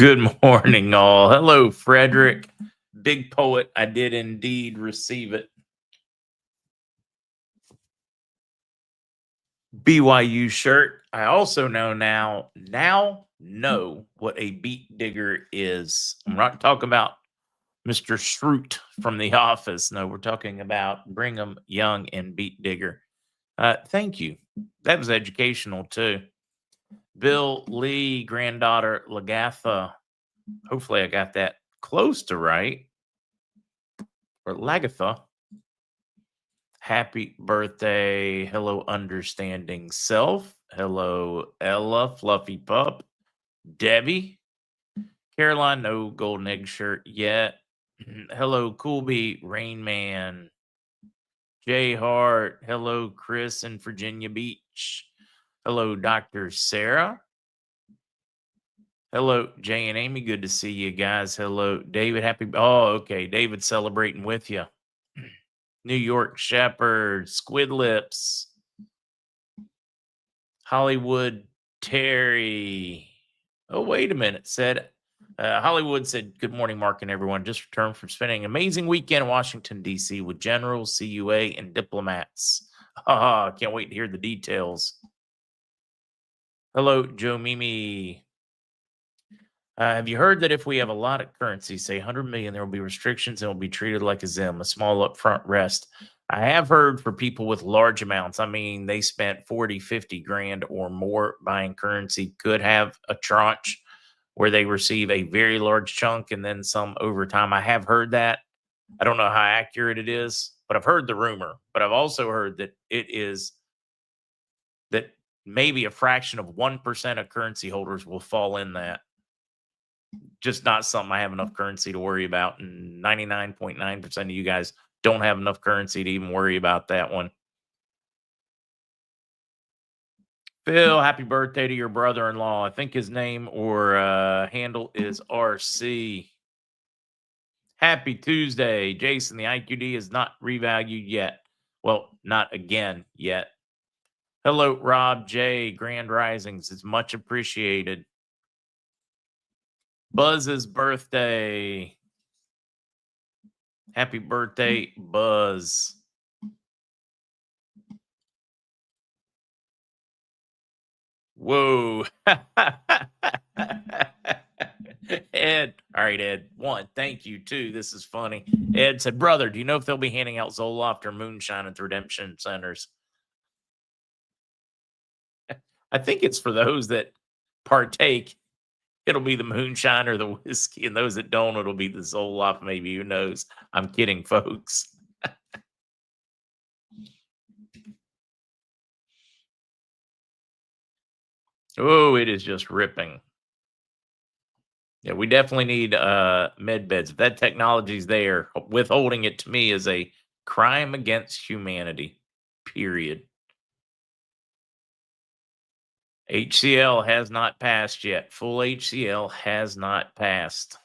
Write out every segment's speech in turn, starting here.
Good morning, all. Hello, Frederick. Big poet. I did indeed receive it. BYU shirt. I also now know what a beat digger is. I'm not talking about Mr. Schrute from The Office. No, we're talking about Brigham Young and Beat Digger. Thank you. That was educational too. Bill Lee, granddaughter Lagatha. Hopefully, I got that close to right. Or Lagatha. Happy birthday. Hello, understanding self. Hello, Ella, fluffy pup. Debbie. Caroline, no golden egg shirt yet. Hello, Coolby, Rain Man. Jay Hart. Hello, Chris in Virginia Beach. Hello, Dr. Sarah. Hello, Jay and Amy. Good to see you guys. Hello, David. Okay. David celebrating with you. New York Shepherd, Squid Lips, Hollywood Terry. Oh, wait a minute. Hollywood said, "Good morning, Mark and everyone. Just returned from spending an amazing weekend in Washington, D.C. with generals, CUA, and diplomats. Can't wait to hear the details." Hello, Joe Mimi. Have you heard that if we have a lot of currency, say 100 million, there will be restrictions and will be treated like a ZIM, a small upfront rest? I have heard for people with large amounts, I mean, they spent 40, 50 grand or more buying currency, could have a tranche where they receive a very large chunk and then some over time. I have heard that. I don't know how accurate it is, but I've heard the rumor. But I've also heard that that maybe a fraction of 1% of currency holders will fall in that. Just not something I have enough currency to worry about. And 99.9% of you guys don't have enough currency to even worry about that one. Phil, happy birthday to your brother-in-law. I think his name or handle is RC. Happy Tuesday. Jason, the IQD is not revalued yet. Well, not again yet. Hello, Rob J. Grand Risings is much appreciated. Buzz's birthday. Happy birthday, Buzz. Whoa. Ed. All right, Ed. One, thank you, too. This is funny. Ed said, "Brother, do you know if they'll be handing out Zoloft or moonshine at the redemption centers?" I think it's for those that partake. It'll be the moonshine or the whiskey, and those that don't, it'll be the Zoloft, maybe. Who knows? I'm kidding, folks. Oh, it is just ripping. Yeah, we definitely need med beds. If that technology's there, withholding it to me is a crime against humanity. Period. HCL has not passed yet. Full HCL has not passed.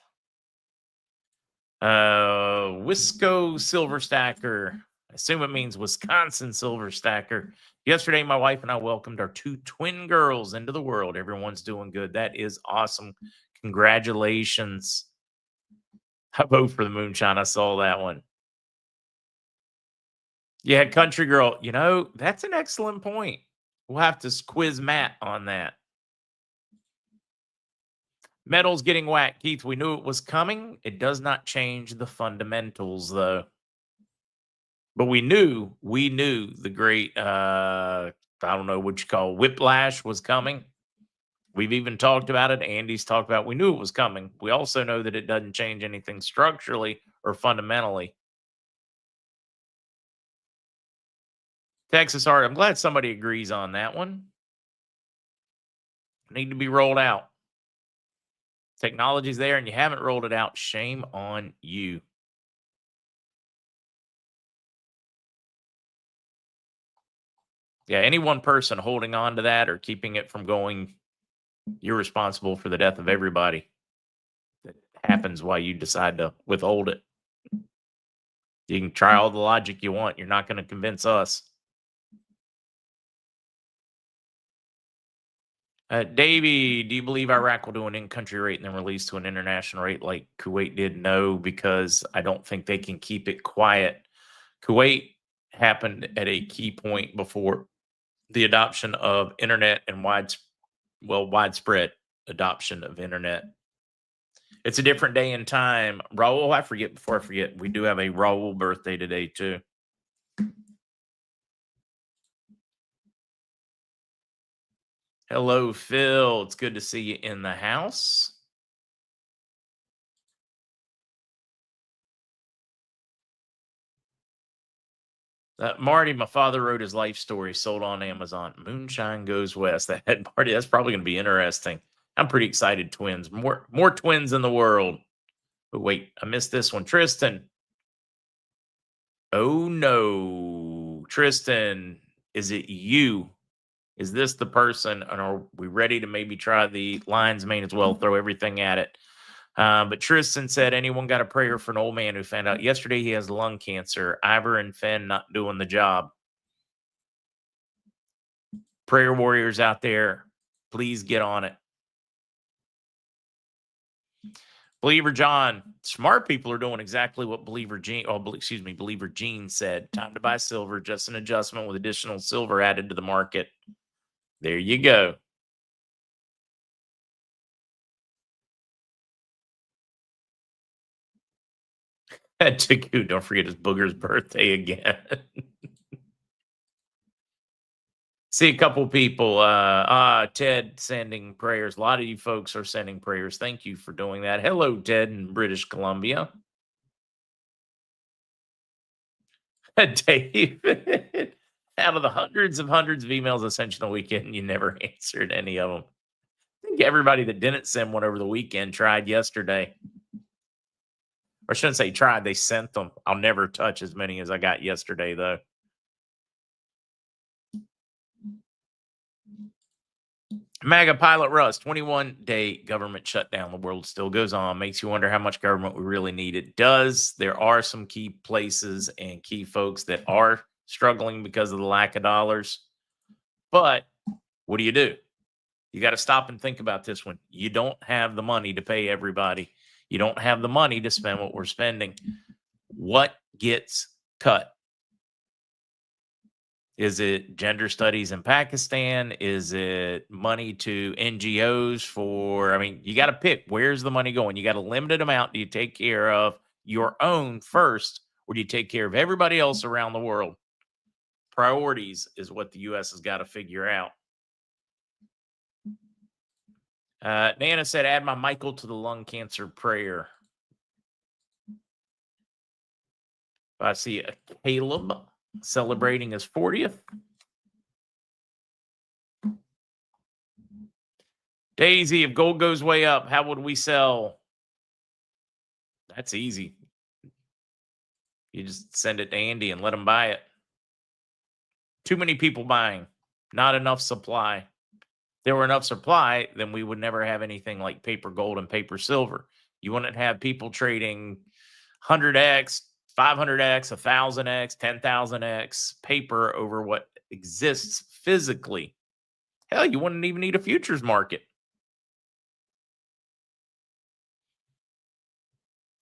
Wisco Silver Stacker. I assume it means Wisconsin Silver Stacker. Yesterday, my wife and I welcomed our 2 twin girls into the world. Everyone's doing good. That is awesome. Congratulations. I vote for the moonshine. I saw that one. Yeah, country girl. That's an excellent point. We'll have to quiz Matt on that. Metal's getting whacked. Keith, we knew it was coming. It does not change the fundamentals, though. But we knew the great, I don't know what you call whiplash was coming. We've even talked about it. Andy's talked about it. We knew it was coming. We also know that it doesn't change anything structurally or fundamentally. Texas Art, I'm glad somebody agrees on that one. Need to be rolled out. Technology's there and you haven't rolled it out. Shame on you. Yeah, any one person holding on to that or keeping it from going, you're responsible for the death of everybody that happens while you decide to withhold it. You can try all the logic you want. You're not going to convince us. Davey, do you believe Iraq will do an in-country rate and then release to an international rate like Kuwait did? No, because I don't think they can keep it quiet. Kuwait happened at a key point before the adoption of internet and widespread adoption of internet. It's a different day and time. Raul, before I forget, we do have a Raul birthday today too. Hello, Phil. It's good to see you in the house. Marty, my father wrote his life story, sold on Amazon. Moonshine Goes West. That Marty, that's probably going to be interesting. I'm pretty excited. Twins, more twins in the world. But wait, I missed this one. Tristan. Oh no, Tristan, is it you? Is this the person? And are we ready to maybe try the lion's mane as well? Throw everything at it. But Tristan said, anyone got a prayer for an old man who found out yesterday he has lung cancer? Ivor and Finn not doing the job. Prayer warriors out there, please get on it. Believer John, smart people are doing exactly what Believer Gene said. Time to buy silver, just an adjustment with additional silver added to the market. There you go. Taku, don't forget his booger's birthday again. See a couple people. Ted sending prayers. A lot of you folks are sending prayers. Thank you for doing that. Hello, Ted in British Columbia. David, out of the hundreds of emails I sent you the weekend, you never answered any of them. I think everybody that didn't send one over the weekend tried yesterday. Or I shouldn't say tried, they sent them. I'll never touch as many as I got yesterday, though. MAGA pilot Russ, 21-day government shutdown. The world still goes on. Makes you wonder how much government we really need. It does. There are some key places and key folks that are struggling because of the lack of dollars. But what do? You got to stop and think about this one. You don't have the money to pay everybody. You don't have the money to spend what we're spending. What gets cut? Is it gender studies in Pakistan? Is it money to NGOs you got to pick. Where's the money going? You got a limited amount. Do you take care of your own first, or do you take care of everybody else around the world? Priorities is what the U.S. has got to figure out. Nana said, add my Michael to the lung cancer prayer. I see a Caleb celebrating his 40th. Daisy, if gold goes way up, how would we sell? That's easy. You just send it to Andy and let him buy it. Too many people buying, not enough supply. If there were enough supply, then we would never have anything like paper gold and paper silver. You wouldn't have people trading 100x, 500x, 1000x, 10,000x paper over what exists physically. Hell, you wouldn't even need a futures market.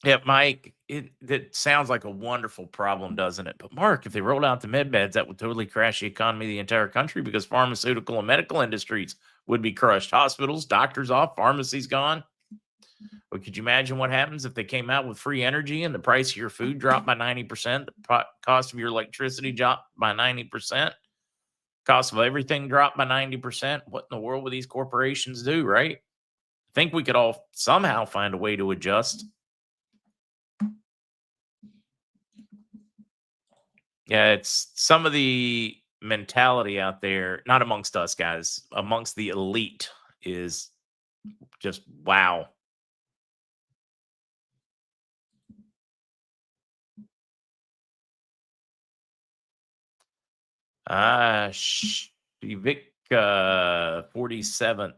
Yeah, Mike, that sounds like a wonderful problem, doesn't it? But Mark, if they rolled out the med beds, that would totally crash the economy of the entire country because pharmaceutical and medical industries would be crushed. Hospitals, doctors off, pharmacies gone. But could you imagine what happens if they came out with free energy and the price of your food dropped by 90%, the cost of your electricity dropped by 90%, cost of everything dropped by 90%? What in the world would these corporations do, right? I think we could all somehow find a way to adjust. Yeah, it's some of the mentality out there, not amongst us guys, amongst the elite is just wow. Vic 47th.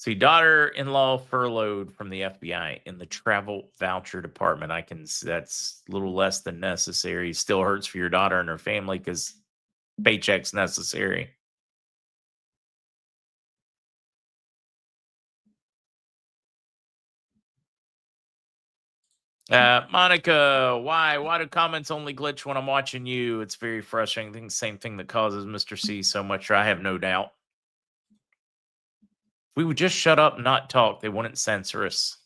See, daughter-in-law furloughed from the FBI in the travel voucher department. That's a little less than necessary. Still hurts for your daughter and her family because paycheck's necessary. Monica, why do comments only glitch when I'm watching you? It's very frustrating. I think same thing that causes Mr. C so much. I have no doubt. If we would just shut up and not talk, they wouldn't censor us.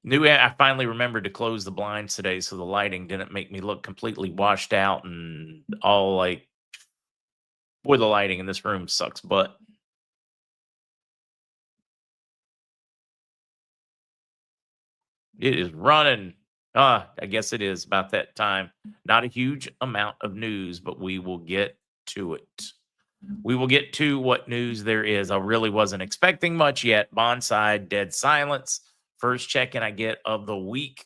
I finally remembered to close the blinds today so the lighting didn't make me look completely washed out and all like, boy, the lighting in this room sucks butt. It is running. I guess it is about that time. Not a huge amount of news, but we will get to it. We will get to what news there is. I really wasn't expecting much yet. Bonsai, dead silence. First check-in I get of the week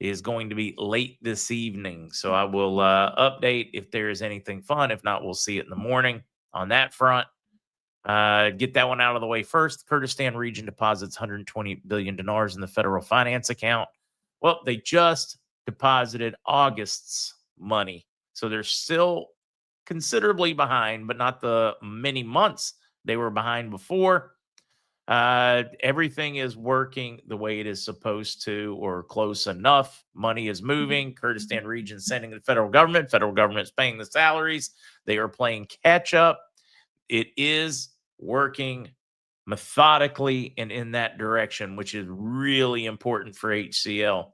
is going to be late this evening. So I will update if there is anything fun. If not, we'll see it in the morning on that front. Get that one out of the way first. The Kurdistan region deposits $120 billion in the federal finance account. Well, they just deposited August's money. So they're still considerably behind, but not the many months they were behind before. Everything is working the way it is supposed to, or close enough. Money is moving. Kurdistan region sending the federal government. Federal government is paying the salaries. They are playing catch up. It is working methodically and in that direction, which is really important for HCL.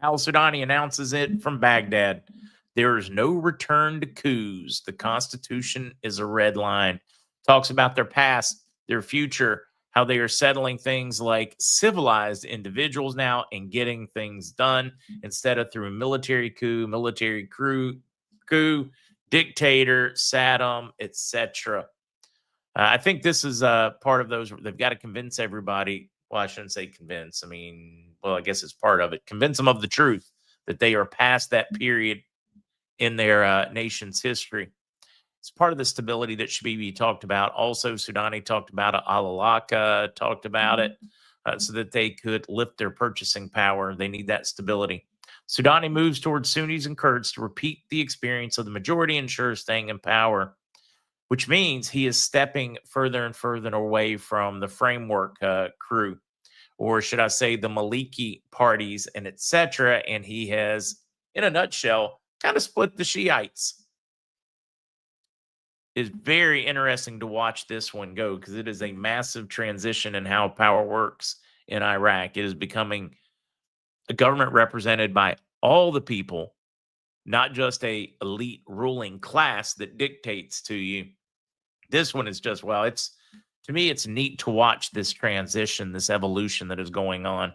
Al Sudani announces it from Baghdad. There is no return to coups. The Constitution is a red line. Talks about their past, their future, how they are settling things like civilized individuals now and getting things done instead of through military coup, dictator, Saddam, etc. I think this is part of those. They've got to convince everybody. Well, I shouldn't say convince. I mean, well, I guess it's part of it. Convince them of the truth that they are past that period in their nation's history. It's part of the stability that Shabibi talked about. Also, Sudani talked about it. Alalaka talked about it so that they could lift their purchasing power. They need that stability. Sudani moves towards Sunnis and Kurds to repeat the experience of the majority, ensure staying in power, which means he is stepping further and further away from the framework crew, or should I say the Maliki parties and etc. And he has, in a nutshell, kind of split the Shiites. It's very interesting to watch this one go because it is a massive transition in how power works in Iraq. It is becoming a government represented by all the people, not just a elite ruling class that dictates to you. This one is just, well, it's, to me, it's neat to watch this transition, this evolution that is going on.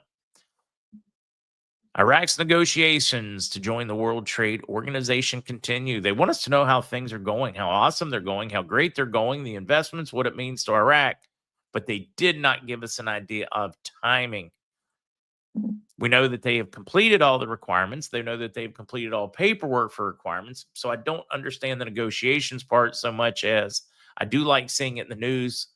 Iraq's negotiations to join the World Trade Organization continue. They want us to know how things are going, how awesome they're going, how great they're going, the investments, what it means to Iraq, but they did not give us an idea of timing. We know that they have completed all the requirements. They know that they've completed all paperwork for requirements. So I don't understand the negotiations part so much as I do like seeing it in the news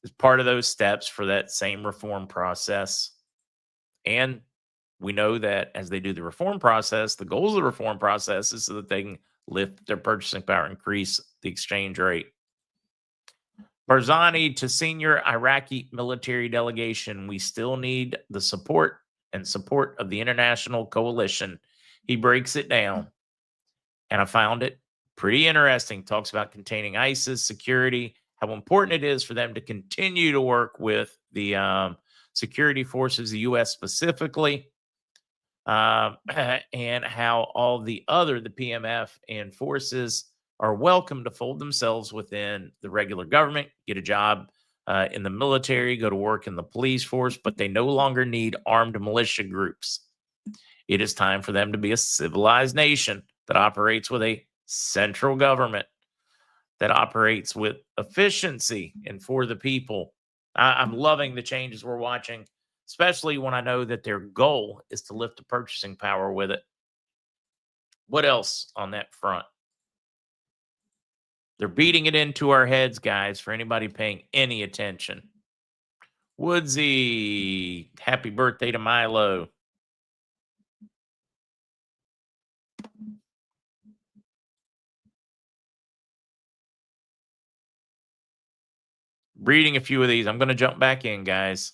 as part of those steps for that same reform process. And we know that as they do the reform process, the goals of the reform process is so that they can lift their purchasing power, increase the exchange rate. Barzani to senior Iraqi military delegation. We still need the support of the international coalition. He breaks it down, and I found it pretty interesting. Talks about containing ISIS, security, how important it is for them to continue to work with the security forces, the U.S. specifically, and how all the PMF and forces are welcome to fold themselves within the regular government, get a job in the military, go to work in the police force, but they no longer need armed militia groups. It is time for them to be a civilized nation that operates with a central government, that operates with efficiency and for the people. I'm loving the changes we're watching, especially when I know that their goal is to lift the purchasing power with it. What else on that front? They're beating it into our heads, guys, for anybody paying any attention. Woodsy, happy birthday to Milo. Reading a few of these. I'm going to jump back in, guys.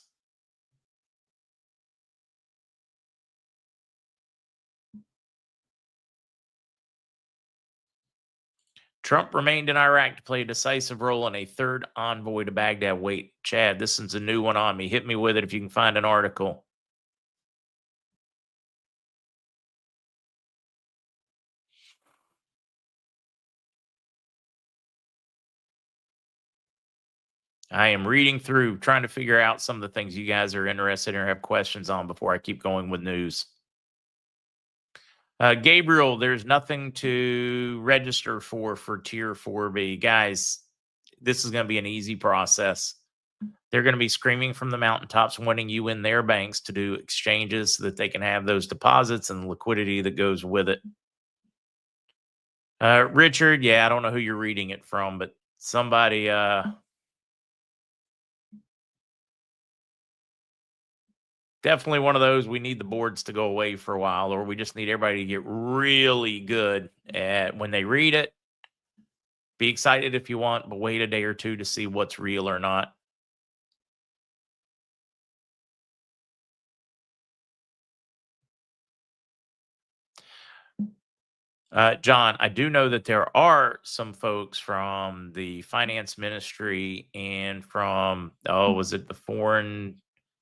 Trump remained in Iraq to play a decisive role in a third envoy to Baghdad. Wait, Chad, this is a new one on me. Hit me with it if you can find an article. I am reading through, trying to figure out some of the things you guys are interested in or have questions on before I keep going with news. Gabriel, there's nothing to register for Tier 4B. Guys, this is going to be an easy process. They're going to be screaming from the mountaintops, wanting you in their banks to do exchanges so that they can have those deposits and the liquidity that goes with it. Richard, yeah, I don't know who you're reading it from, but somebody definitely one of those. We need the boards to go away for a while, or we just need everybody to get really good at when they read it. Be excited if you want, but wait a day or two to see what's real or not. John, I do know that there are some folks from the finance ministry and from, was it the foreign?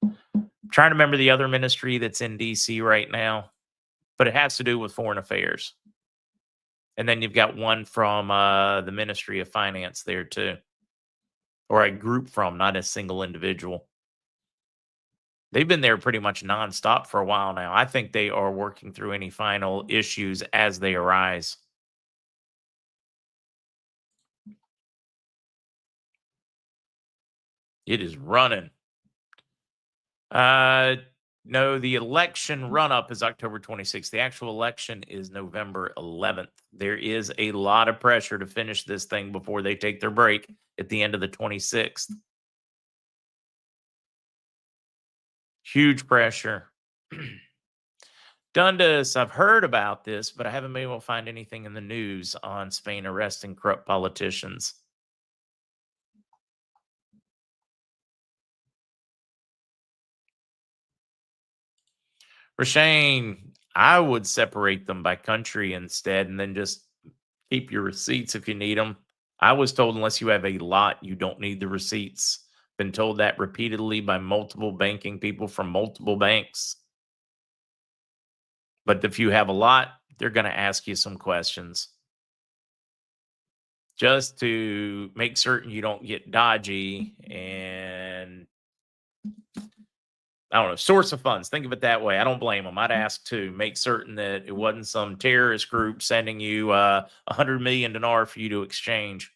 I'm trying to remember the other ministry that's in DC right now, but it has to do with foreign affairs. And then you've got one from the Ministry of Finance there too, or a group from, not a single individual. They've been there pretty much nonstop for a while now. I think they are working through any final issues as they arise. It is running. No, the election run-up is October 26th. The actual election is November 11th. There is a lot of pressure to finish this thing before they take their break at the end of the 26th. Huge pressure. Dundas, I've heard about this, but I haven't been able to find anything in the news on Spain arresting corrupt politicians. Rashane, I would separate them by country instead and then just keep your receipts if you need them. I was told unless you have a lot, you don't need the receipts. Been told that repeatedly by multiple banking people from multiple banks. But if you have a lot, they're going to ask you some questions just to make certain you don't get dodgy and I don't know, source of funds. Think of it that way. I don't blame them. I'd ask to make certain that it wasn't some terrorist group sending you $100 million for you to exchange.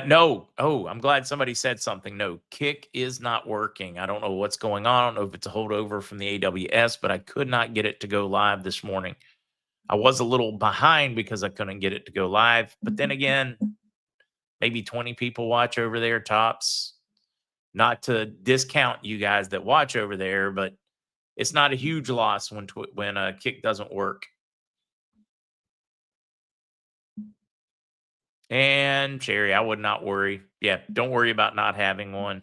No. Oh, I'm glad somebody said something. No, Kick is not working. I don't know what's going on. I don't know if it's a holdover from the AWS, but I could not get it to go live this morning. I was a little behind because I couldn't get it to go live. But then again, maybe 20 people watch over there tops. Not to discount you guys that watch over there, but it's not a huge loss when Kick doesn't work. And Cherry, I would not worry. Yeah, don't worry about not having one.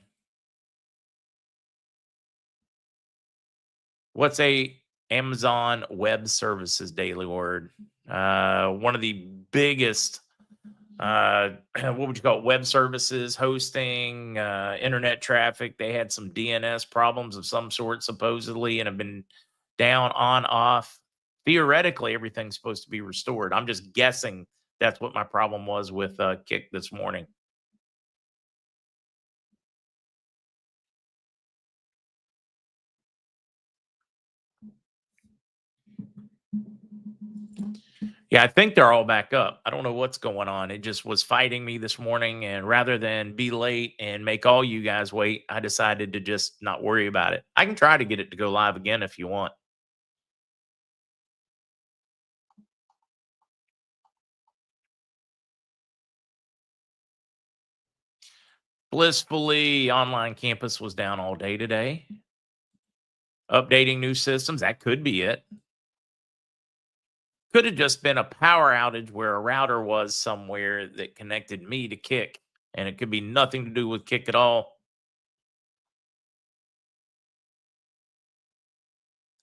What's a Amazon Web Services daily word? One of the biggest, what would you call it? Web services, hosting, internet traffic. They had some DNS problems of some sort, supposedly, and have been down, on, off. Theoretically, everything's supposed to be restored. I'm just guessing that's what my problem was with Kick this morning. Yeah, I think they're all back up. I don't know what's going on. It just was fighting me this morning, and rather than be late and make all you guys wait, I decided to just not worry about it. I can try to get it to go live again if you want. Blissfully, online campus was down all day today. Updating new systems, that could be it. Could have just been a power outage where a router was somewhere that connected me to Kick, and it could be nothing to do with Kick at all.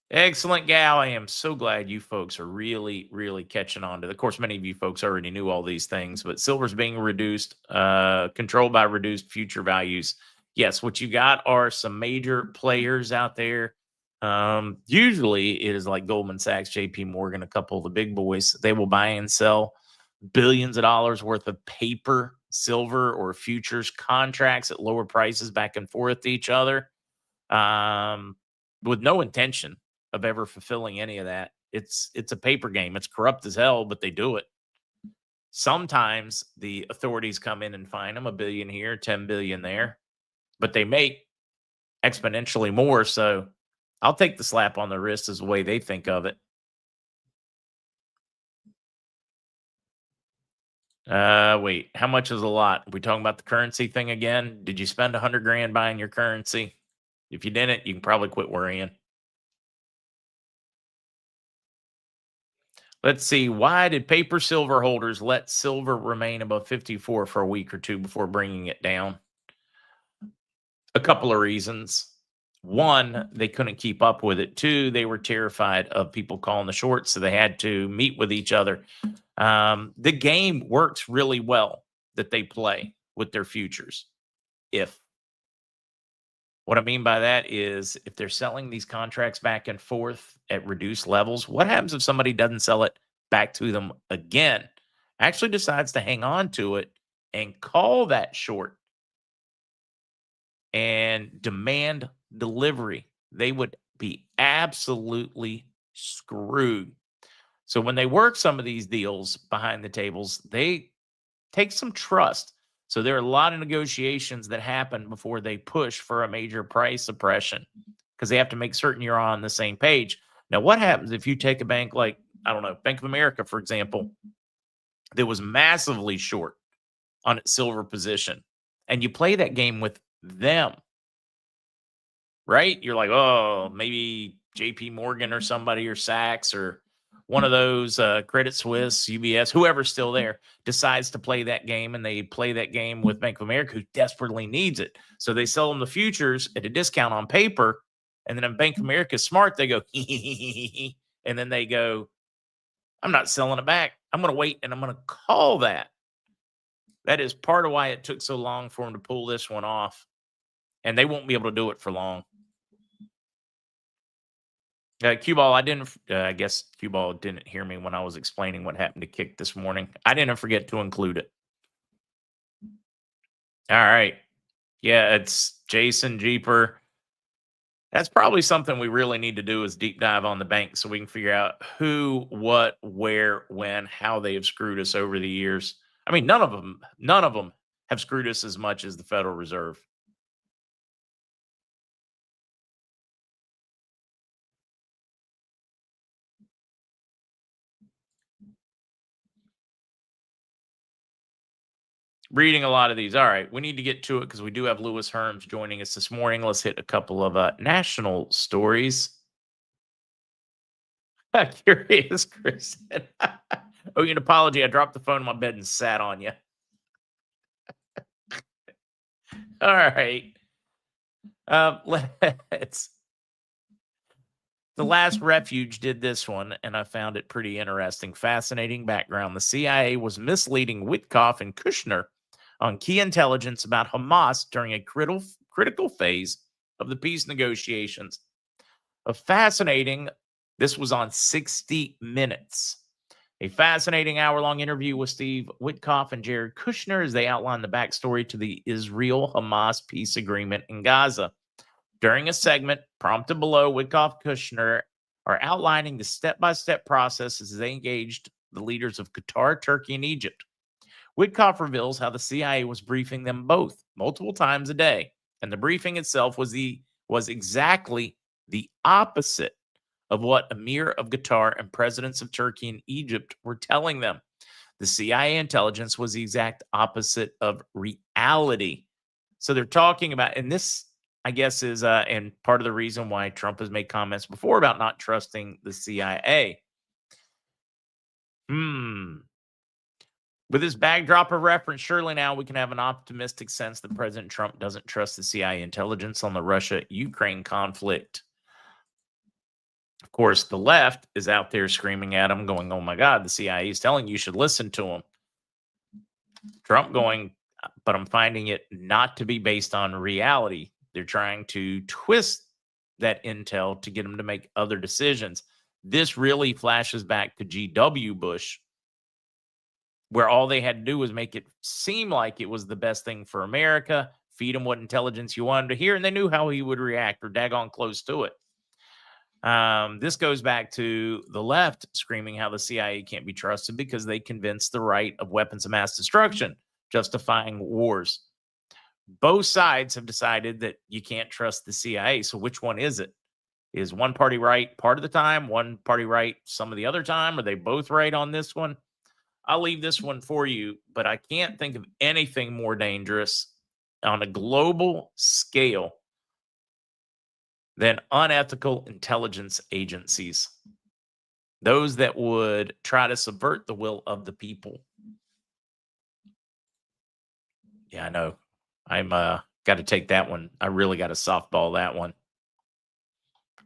Excellent gal. I am so glad you folks are really, really catching on to. Of course, many of you folks already knew all these things, but silver's being reduced, controlled by reduced future values. Yes, what you got are some major players out there. Usually, it is like Goldman Sachs, J.P. Morgan, a couple of the big boys. They will buy and sell billions of dollars worth of paper, silver, or futures contracts at lower prices back and forth to each other, um, with no intention of ever fulfilling any of that. It's a paper game. It's corrupt as hell, but they do it. Sometimes the authorities come in and fine them a billion here, 10 billion there, but they make exponentially more. So I'll take the slap on the wrist as the way they think of it. Wait, how much is a lot? Are we talking about the currency thing again? Did you spend 100 grand buying your currency? If you didn't, you can probably quit worrying. Let's see. Why did paper silver holders let silver remain above 54 for a week or two before bringing it down? A couple of reasons. One, they couldn't keep up with it. Two, they were terrified of people calling the shorts, so they had to meet with each other. The game works really well that they play with their futures. If What I mean by that is if they're selling these contracts back and forth at reduced levels, what happens if somebody doesn't sell it back to them again? Actually decides to hang on to it and call that short and demand delivery. They would be absolutely screwed. So when they work some of these deals behind the tables, they take some trust. So there are a lot of negotiations that happen before they push for a major price suppression because they have to make certain you're on the same page. Now, what happens if you take a bank like, I don't know, Bank of America, for example, that was massively short on its silver position, and you play that game with them, right? You're like, oh, maybe JP Morgan or somebody or Sachs or one of those, Credit Suisse, UBS, whoever's still there, decides to play that game, and they play that game with Bank of America, who desperately needs it. So they sell them the futures at a discount on paper, and then if Bank of America is smart, they go, and then they go, I'm not selling it back. I'm going to wait, and I'm going to call that. That is part of why it took so long for them to pull this one off, and they won't be able to do it for long. Cue ball, I guess Cue ball didn't hear me when I was explaining what happened to Kick this morning. I didn't forget to include it. All right. Yeah, it's Jason Jeeper. That's probably something we really need to do is deep dive on the bank so we can figure out who, what, where, when, how they have screwed us over the years. I mean, none of them have screwed us as much as the Federal Reserve. Reading a lot of these. All right, we need to get to it because we do have Lewis Herms joining us this morning. Let's hit a couple of national stories. Curious, Chris. Oh, an apology. I dropped the phone in my bed and sat on you. All right. Let's. The Last Refuge did this one, and I found it pretty interesting. Fascinating background. The CIA was misleading Witkoff and Kushner on key intelligence about Hamas during a critical phase of the peace negotiations. This was on 60 Minutes. A fascinating hour-long interview with Steve Witkoff and Jared Kushner as they outline the backstory to the Israel-Hamas peace agreement in Gaza. During a segment prompted below, Witkoff and Kushner are outlining the step-by-step process as they engaged the leaders of Qatar, Turkey, and Egypt. Witkoff reveals how the CIA was briefing them both multiple times a day, and the briefing itself was exactly the opposite of what Emir of Qatar and presidents of Turkey and Egypt were telling them. The CIA intelligence was the exact opposite of reality. So they're talking about, and this, I guess, is and part of the reason why Trump has made comments before about not trusting the CIA. With this backdrop of reference, surely now we can have an optimistic sense that President Trump doesn't trust the CIA intelligence on the Russia-Ukraine conflict. Of course, the left is out there screaming at him, going, oh my God, the CIA is telling you should listen to him. Trump going, but I'm finding it not to be based on reality. They're trying to twist that intel to get him to make other decisions. This really flashes back to G.W. Bush, where all they had to do was make it seem like it was the best thing for America, feed him what intelligence you wanted to hear, and they knew how he would react or daggone close to it. This goes back to the left screaming how the CIA can't be trusted because they convinced the right of weapons of mass destruction, justifying wars. Both sides have decided that you can't trust the CIA. So which one is it? Is one party right part of the time, one party right some of the other time? Are they both right on this one? I'll leave this one for you, but I can't think of anything more dangerous on a global scale than unethical intelligence agencies. Those that would try to subvert the will of the people. Yeah, I know. I'm got to take that one. I really got to softball that one.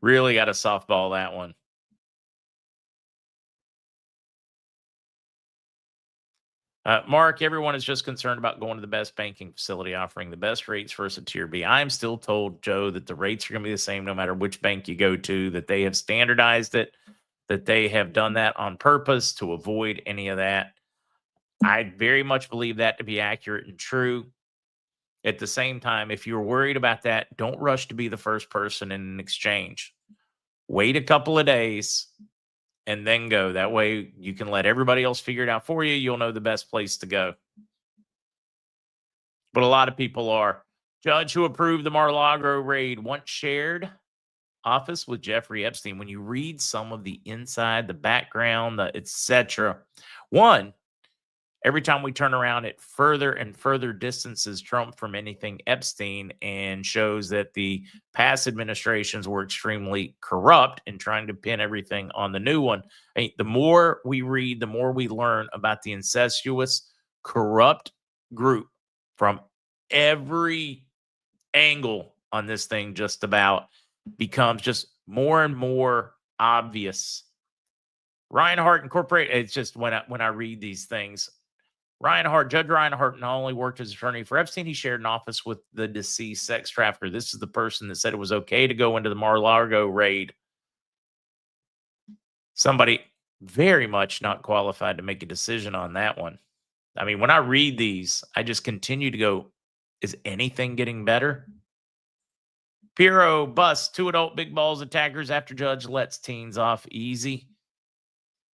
Really got to softball that one. Mark, everyone is just concerned about going to the best banking facility offering the best rates versus Tier B. I'm still told, Joe, that the rates are going to be the same no matter which bank you go to, that they have standardized it, that they have done that on purpose to avoid any of that. I very much believe that to be accurate and true. At the same time, if you're worried about that, don't rush to be the first person in an exchange. Wait a couple of days and then go. That way you can let everybody else figure it out for you. You'll know the best place to go. But a lot of people are. Judge who approved the Mar-a-Lago raid once shared office with Jeffrey Epstein. When you read some of the inside, the background, the etc., one, every time we turn around, it further and further distances Trump from anything Epstein and shows that the past administrations were extremely corrupt in trying to pin everything on the new one. The more we read, the more we learn about the incestuous, corrupt group from every angle on this thing. Just about becomes just more and more obvious. Reinhardt Incorporated, it's just when I read these things, Judge Reinhardt not only worked as attorney for Epstein, he shared an office with the deceased sex trafficker. This is the person that said it was okay to go into the Mar-a-Lago raid. Somebody very much not qualified to make a decision on that one. I mean, when I read these, I just continue to go, is anything getting better? Pirro busts 2 adult big balls attackers after judge lets teens off easy.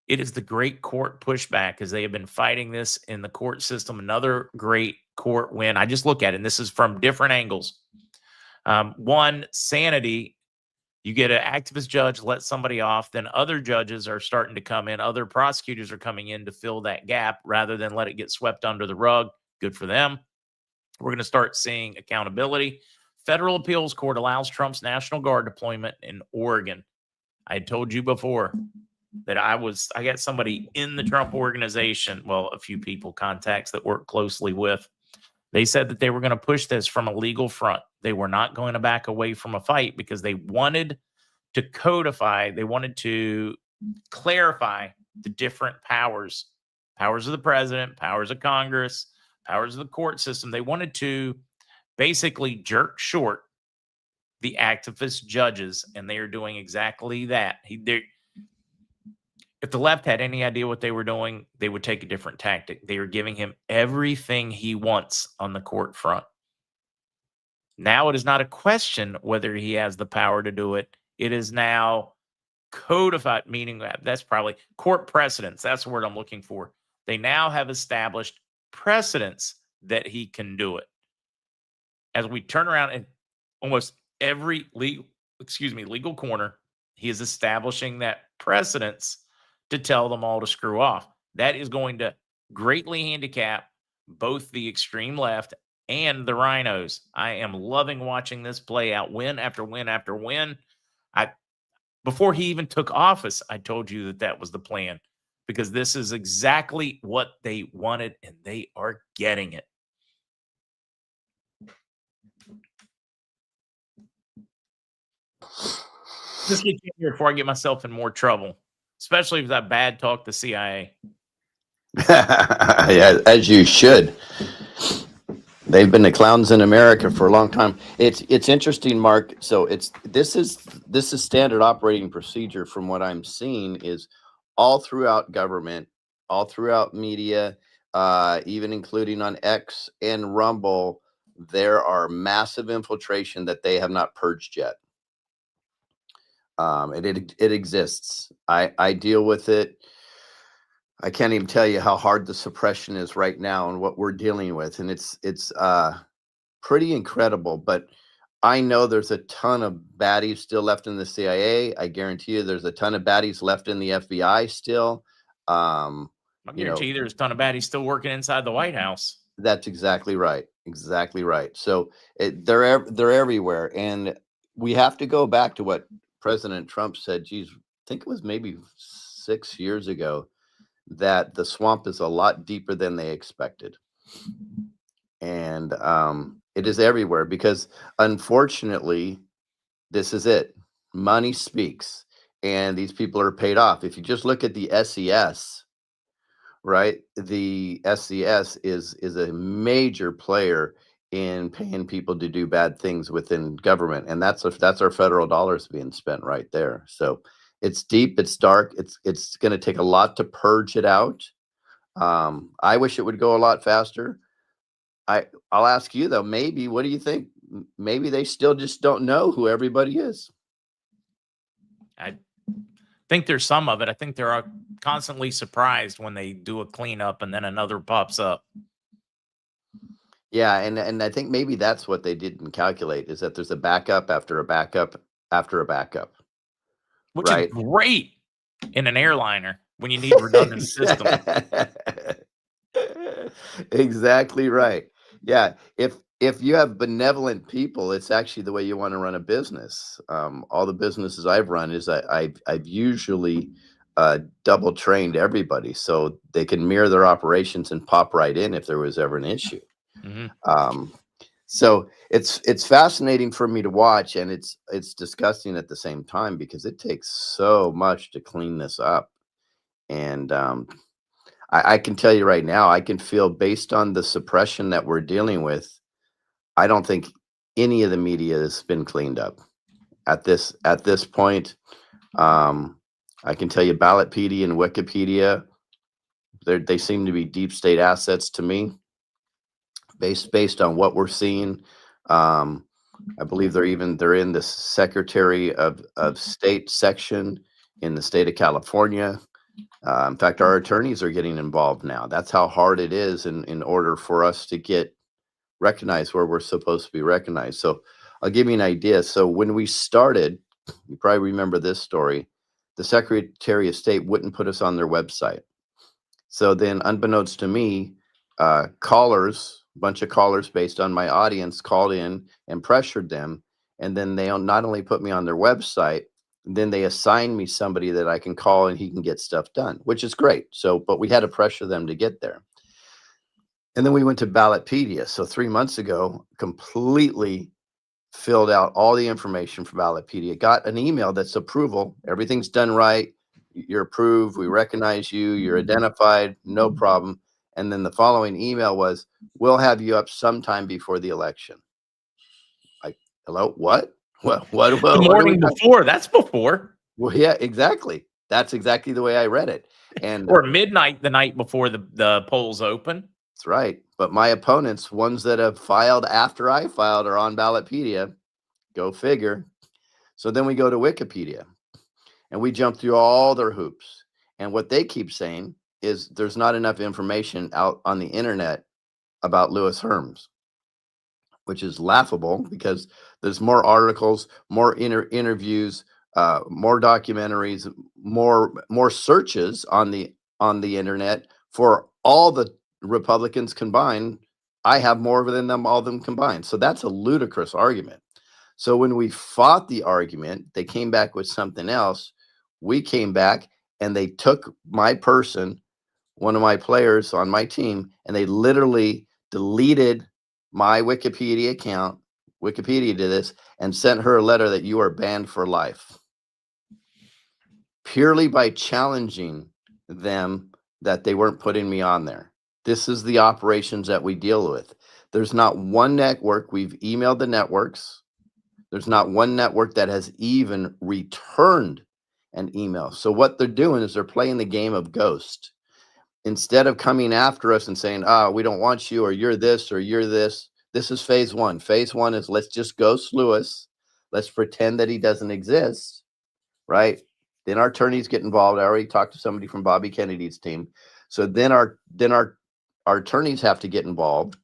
It is the great court pushback as they have been fighting this in the court system. Another great court win. I just look at it, and this is from different angles. One, sanity. You get an activist judge, let somebody off, then other judges are starting to come in. Other prosecutors are coming in to fill that gap rather than let it get swept under the rug. Good for them. We're going to start seeing accountability. Federal Appeals Court allows Trump's National Guard deployment in Oregon. I had told you before that I got somebody in the Trump organization, well, a few people, contacts that work closely with. They said that they were going to push this from a legal front. They were not going to back away from a fight because they wanted to codify, they wanted to clarify the different powers of the president, powers of Congress, powers of the court system. They wanted to basically jerk short the activist judges, and they are doing exactly that. If the left had any idea what they were doing, they would take a different tactic. They are giving him everything he wants on the court front. Now it is not a question whether he has the power to do it. It is now codified, meaning that's probably court precedents. That's the word I'm looking for. They now have established precedents that he can do it. As we turn around and almost every legal corner, he is establishing that precedence to tell them all to screw off. That is going to greatly handicap both the extreme left and the rhinos. I am loving watching this play out win after win after win. Before he even took office, I told you that was the plan, because this is exactly what they wanted and they are getting it. Just get you here before I get myself in more trouble, especially if I bad talk the CIA. Yeah, as you should. They've been the clowns in America for a long time. It's interesting, Mark. So this is standard operating procedure from what I'm seeing is all throughout government, all throughout media, even including on X and Rumble. There are massive infiltration that they have not purged yet. It exists. I deal with it. I can't even tell you how hard the suppression is right now and what we're dealing with. And it's pretty incredible, but I know there's a ton of baddies still left in the CIA. I guarantee you there's a ton of baddies left in the FBI still. I guarantee you there's a ton of baddies still working inside the White House. That's exactly right. Exactly right. So they're everywhere. And we have to go back to what President Trump said, geez, I think it was maybe 6 years ago, that the swamp is a lot deeper than they expected. And it is everywhere because, unfortunately, this is it. Money speaks, and these people are paid off. If you just look at the SES, right? The SES is a major player in paying people to do bad things within government, and that's our federal dollars being spent right there. So it's deep, it's dark, it's going to take a lot to purge it out. I wish it would go a lot faster. I'll ask you though, maybe, what do you think? Maybe they still just don't know who everybody is. I think there's some of it. I think they're constantly surprised when they do a cleanup and then another pops up. Yeah, and I think maybe that's what they didn't calculate, is that there's a backup after a backup after a backup. Which is great in an airliner when you need redundant system. Exactly right. Yeah, if you have benevolent people, it's actually the way you want to run a business. All the businesses I've run is I've usually double trained everybody so they can mirror their operations and pop right in if there was ever an issue. Mm-hmm. So it's fascinating for me to watch, and it's disgusting at the same time because it takes so much to clean this up. And I can tell you right now, I can feel, based on the suppression that we're dealing with, I don't think any of the media has been cleaned up at this point. I can tell you Ballotpedia and Wikipedia, they seem to be deep state assets to me, based on what we're seeing. I believe they're in the Secretary of State section in the state of California. In fact, our attorneys are getting involved now. That's how hard it is in order for us to get recognized where we're supposed to be recognized. So I'll give you an idea. So when we started, you probably remember this story, the Secretary of State wouldn't put us on their website. So then, unbeknownst to me, a bunch of callers based on my audience called in and pressured them. And then they not only put me on their website, then they assigned me somebody that I can call and he can get stuff done, which is great. So, but we had to pressure them to get there. And then we went to Ballotpedia. So 3 months ago, completely filled out all the information for Ballotpedia, got an email that's approval. Everything's done right. You're approved. We recognize you. You're identified. No problem. And then the following email was, we'll have you up sometime before the election. Like, hello, what? What the morning before? That's before. Well, yeah, exactly. That's exactly the way I read it. And or midnight the night before the polls open. That's right. But my opponents, ones that have filed after I filed, are on Ballotpedia. Go figure. So then we go to Wikipedia. and we jump through all their hoops. And what they keep saying is there's not enough information out on the internet about Lewis Herms, which is laughable because there's more articles, more interviews, more documentaries, more searches on the internet for all the Republicans combined. I have more than them, all of them combined. So that's a ludicrous argument. So when we fought the argument, they came back with something else. We came back and they took my person, one of my players on my team, and they literally deleted my Wikipedia account. Wikipedia did this and sent her a letter that you are banned for life, purely by challenging them that they weren't putting me on there. This is the operations that we deal with. There's not one network. We've emailed the networks. There's not one network that has even returned an email. So what they're doing is they're playing the game of ghost. Instead of coming after us and saying, we don't want you, or you're this, or you're this. This is phase one. Phase one is let's just ghost Lewis. Let's pretend that he doesn't exist, right? Then our attorneys get involved. I already talked to somebody from Bobby Kennedy's team. So then our attorneys have to get involved.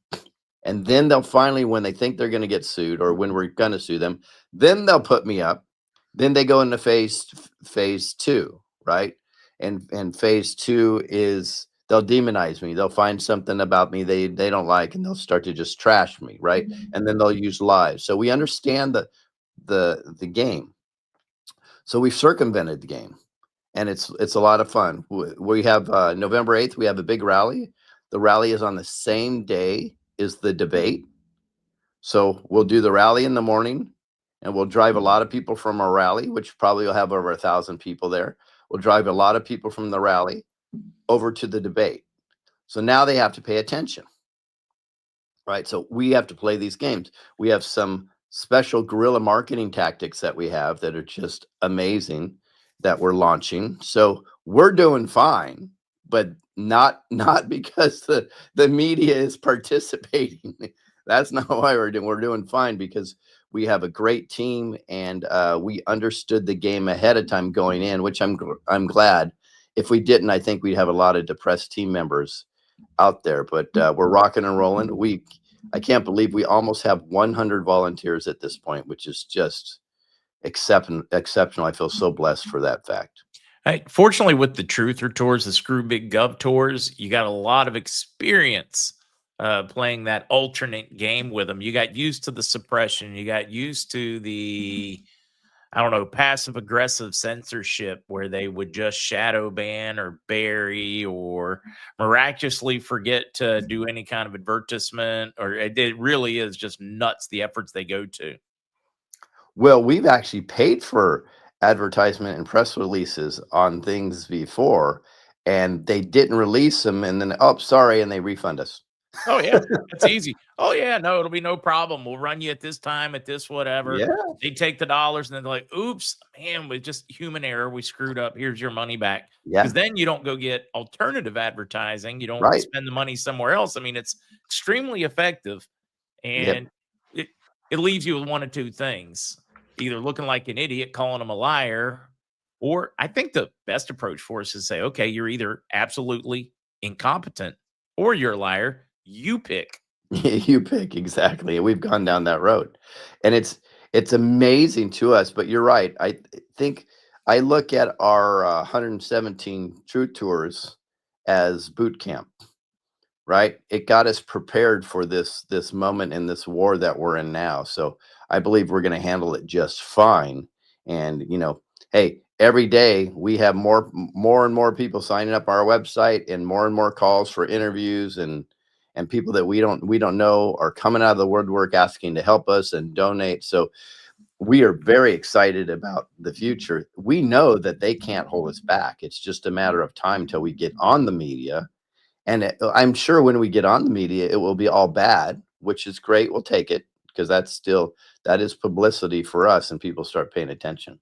And then they'll finally, when they think they're going to get sued, or when we're going to sue them, then they'll put me up. Then they go into phase two, right? And phase two is they'll demonize me. They'll find something about me they don't like, and they'll start to just trash me, right? And then they'll use lies. So we understand the game. So we've circumvented the game, and it's a lot of fun. We have November 8th. We have a big rally. The rally is on the same day as the debate. So we'll do the rally in the morning, and we'll drive a lot of people from our rally, which probably will have over 1,000 people there. We'll drive a lot of people from the rally over to the debate. So now they have to pay attention, right? So we have to play these games. We have some special guerrilla marketing tactics that we have that are just amazing that we're launching. So we're doing fine, but not because the media is participating. That's not why we're doing. We're doing fine because we have a great team, and we understood the game ahead of time going in, which I'm glad. If we didn't, I think we'd have a lot of depressed team members out there. But we're rocking and rolling. I can't believe we almost have 100 volunteers at this point, which is just exceptional. I feel so blessed for that fact. Fortunately, with the Truther tours, the Screw Big Gov tours, you got a lot of experience playing that alternate game with them. You got used to the suppression. You got used to the, I don't know, passive aggressive censorship where they would just shadow ban or bury or miraculously forget to do any kind of advertisement, or it really is just nuts the efforts they go to. Well, we've actually paid for advertisement and press releases on things before, and they didn't release them, and then, oh, sorry, and they refund us. Oh, yeah, it's easy. Oh, yeah, no, it'll be no problem. We'll run you at this time, at this whatever. Yeah. They take the dollars, and then they're like, oops, man, with just human error, we screwed up. Here's your money back. Yeah. Because then you don't go get alternative advertising. You don't Right. spend the money somewhere else. I mean, it's extremely effective, Yep. and it leaves you with one of two things: either looking like an idiot, calling them a liar, or I think the best approach for us is to say, okay, you're either absolutely incompetent or you're a liar. You pick. You pick, exactly. We've gone down that road, and it's amazing to us. But you're right. I think I look at our 117 Truth Tours as boot camp, right? It got us prepared for this moment in this war that we're in now. So I believe we're going to handle it just fine. And hey, every day we have more and more people signing up our website, and more calls for interviews, and people that we don't know are coming out of the woodwork asking to help us and donate. So we are very excited about the future. We know that they can't hold us back. It's just a matter of time till we get on the media. And I'm sure when we get on the media, it will be all bad, which is great. We'll take it, because that is publicity for us, and people start paying attention.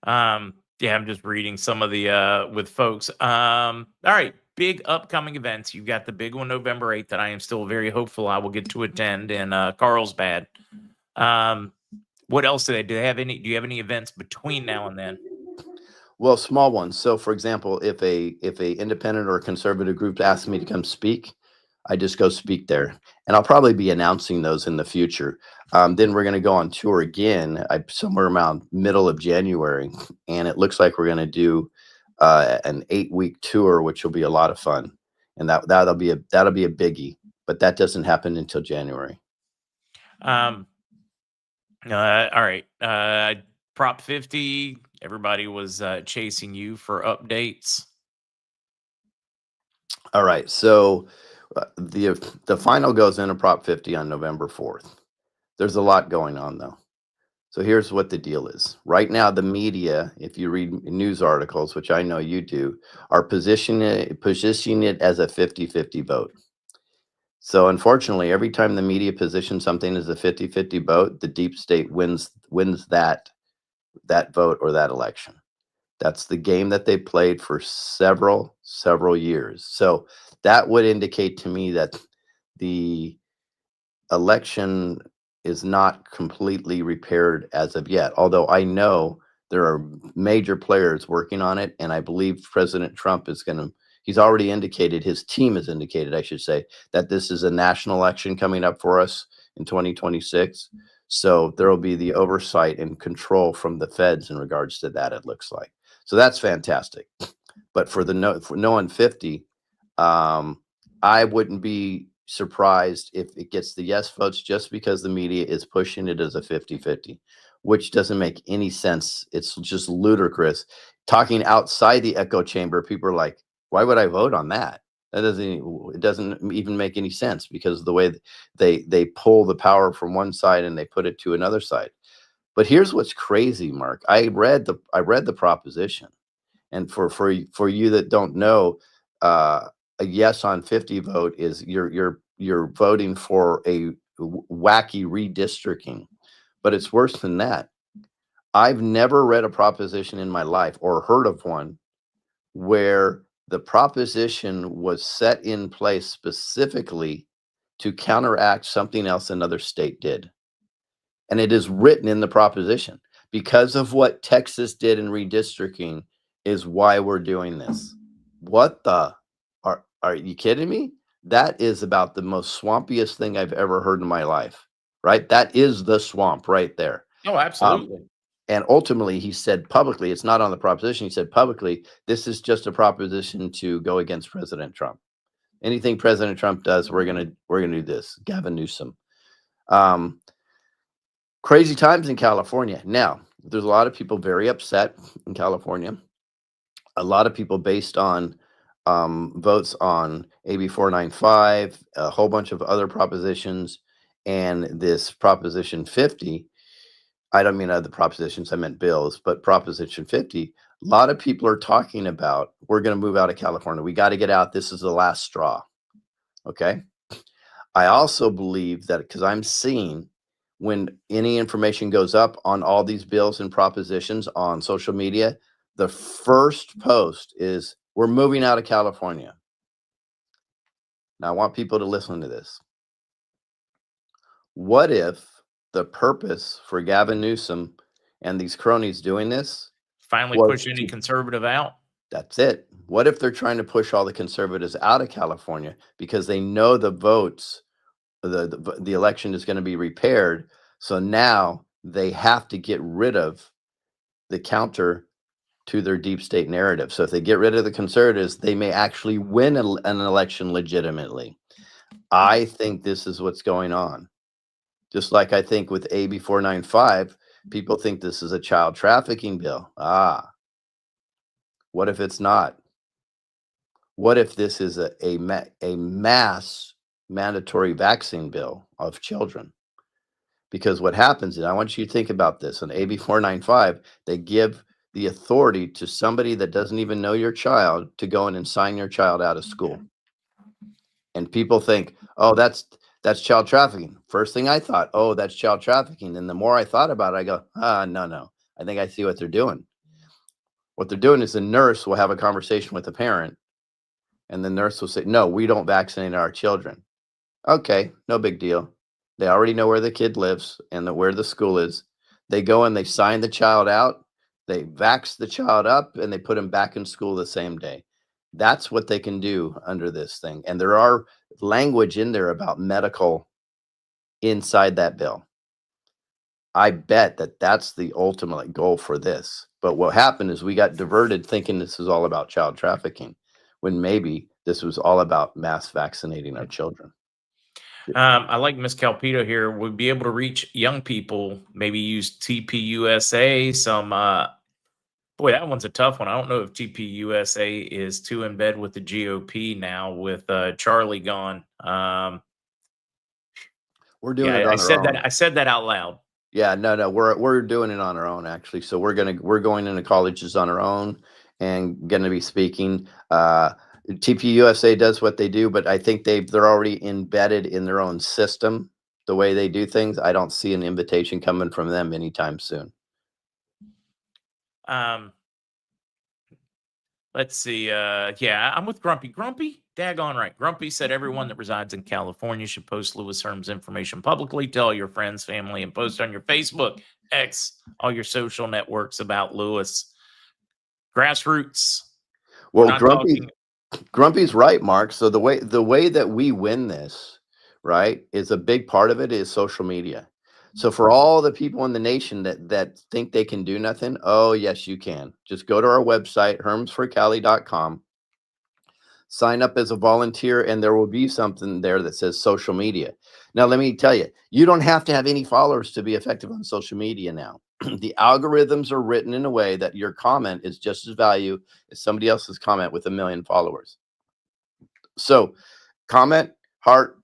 Yeah, I'm just reading some of the with folks. All right, big upcoming events. You've got the big one November 8th that I am still very hopeful I will get to attend in Carlsbad. What else do they do? They have any? Do you have any events between now and then? Well, small ones. So, for example, if a independent or conservative group asks me to come speak, I just go speak there, and I'll probably be announcing those in the future. Then we're going to go on tour again, somewhere around middle of January, and it looks like we're going to do an 8-week tour, which will be a lot of fun, and that'll be a biggie. But that doesn't happen until January. All right. Prop 50. Everybody was chasing you for updates. All right, so the final goes into Prop 50 on November 4th. There's a lot going on though. So here's what the deal is. Right now, the media, if you read news articles, which I know you do, are positioning it as a 50-50 vote. So unfortunately, every time the media positions something as a 50-50 vote, the deep state wins that vote or that election. That's the game that they played for several years. So that would indicate to me that the election is not completely repaired as of yet, although I know there are major players working on it, and I believe President Trump he's already indicated, his team has indicated, I should say, that this is a national election coming up for us in 2026. So there will be the oversight and control from the feds in regards to that, it looks like. So that's fantastic. But for no on 50, I wouldn't be surprised if it gets the yes votes just because the media is pushing it as a 50-50, which doesn't make any sense. It's just ludicrous. Talking outside the echo chamber, people are like, why would I vote on that? It doesn't even make any sense because of the way they pull the power from one side and they put it to another side. But here's what's crazy, Mark. I read the proposition, and for you that don't know, a yes on 50 vote is you're voting for a wacky redistricting, but it's worse than that. I've never read a proposition in my life or heard of one where the proposition was set in place specifically to counteract something else another state did. And it is written in the proposition, because of what Texas did in redistricting is why we're doing this. What the are you kidding me? That is about the most swampiest thing I've ever heard in my life, right? That is the swamp right there. Oh, absolutely. And ultimately, he said publicly, it's not on the proposition. He said publicly, this is just a proposition to go against President Trump. Anything President Trump does, we're gonna do this. Gavin Newsom. Crazy times in California. Now, there's a lot of people very upset in California. A lot of people based on votes on AB 495, a whole bunch of other propositions, and this Proposition 50. I don't mean other propositions, I meant bills, but Proposition 50. A lot of people are talking about, we're going to move out of California. We got to get out. This is the last straw. Okay. I also believe that because I'm seeing when any information goes up on all these bills and propositions on social media, the first post is, we're moving out of California. Now, I want people to listen to this. What if the purpose for Gavin Newsom and these cronies doing this Finally push any conservative out? That's it. What if they're trying to push all the conservatives out of California because they know the votes, the election is going to be repaired. So now they have to get rid of the counter to their deep state narrative. So if they get rid of the conservatives, they may actually win an election legitimately. I think this is what's going on. Just like I think with AB 495, people think this is a child trafficking bill. What if it's not? What if this is a mass mandatory vaccine bill of children? Because what happens is, I want you to think about this. On AB 495, they give the authority to somebody that doesn't even know your child to go in and sign your child out of school. And people think, oh, that's child trafficking. First thing I thought, oh, that's child trafficking. And the more I thought about it, I go, no. I think I see what they're doing. What they're doing is the nurse will have a conversation with the parent, and the nurse will say, no, we don't vaccinate our children. Okay, no big deal. They already know where the kid lives and where the school is. They go and they sign the child out, they vax the child up, and they put him back in school the same day. That's what they can do under this thing. And there are language in there about medical inside that bill. I bet that that's the ultimate goal for this. But what happened is we got diverted thinking this is all about child trafficking, when maybe this was all about mass vaccinating our children. I like Miss Calpito here. We'd be able to reach young people, maybe use TPUSA, some boy, that one's a tough one. I don't know if TPUSA is too in bed with the GOP now with Charlie gone. We're doing Yeah, it I on our said own. that. I said that out loud. Yeah, no, we're doing it on our own actually. So we're going into colleges on our own and going to be speaking. TPUSA does what they do, but I think they're already embedded in their own system, the way they do things. I don't see an invitation coming from them anytime soon. Let's see. Yeah, I'm with Grumpy. Grumpy, daggone right. Grumpy said everyone that resides in California should post Lewis Herms information publicly. Tell your friends, family, and post on your Facebook, X, all your social networks about Lewis. Grassroots. We're Well, not talking. Grumpy's right, Mark. So the way that we win this, right, is a big part of it is social media. So for all the people in the nation that think they can do nothing, oh yes, you can. Just go to our website, hermsforcali.com, sign up as a volunteer, and there will be something there that says social media. Now, let me tell you, you don't have to have any followers to be effective on social media now. The algorithms are written in a way that your comment is just as value as somebody else's comment with 1 million followers. So comment, heart,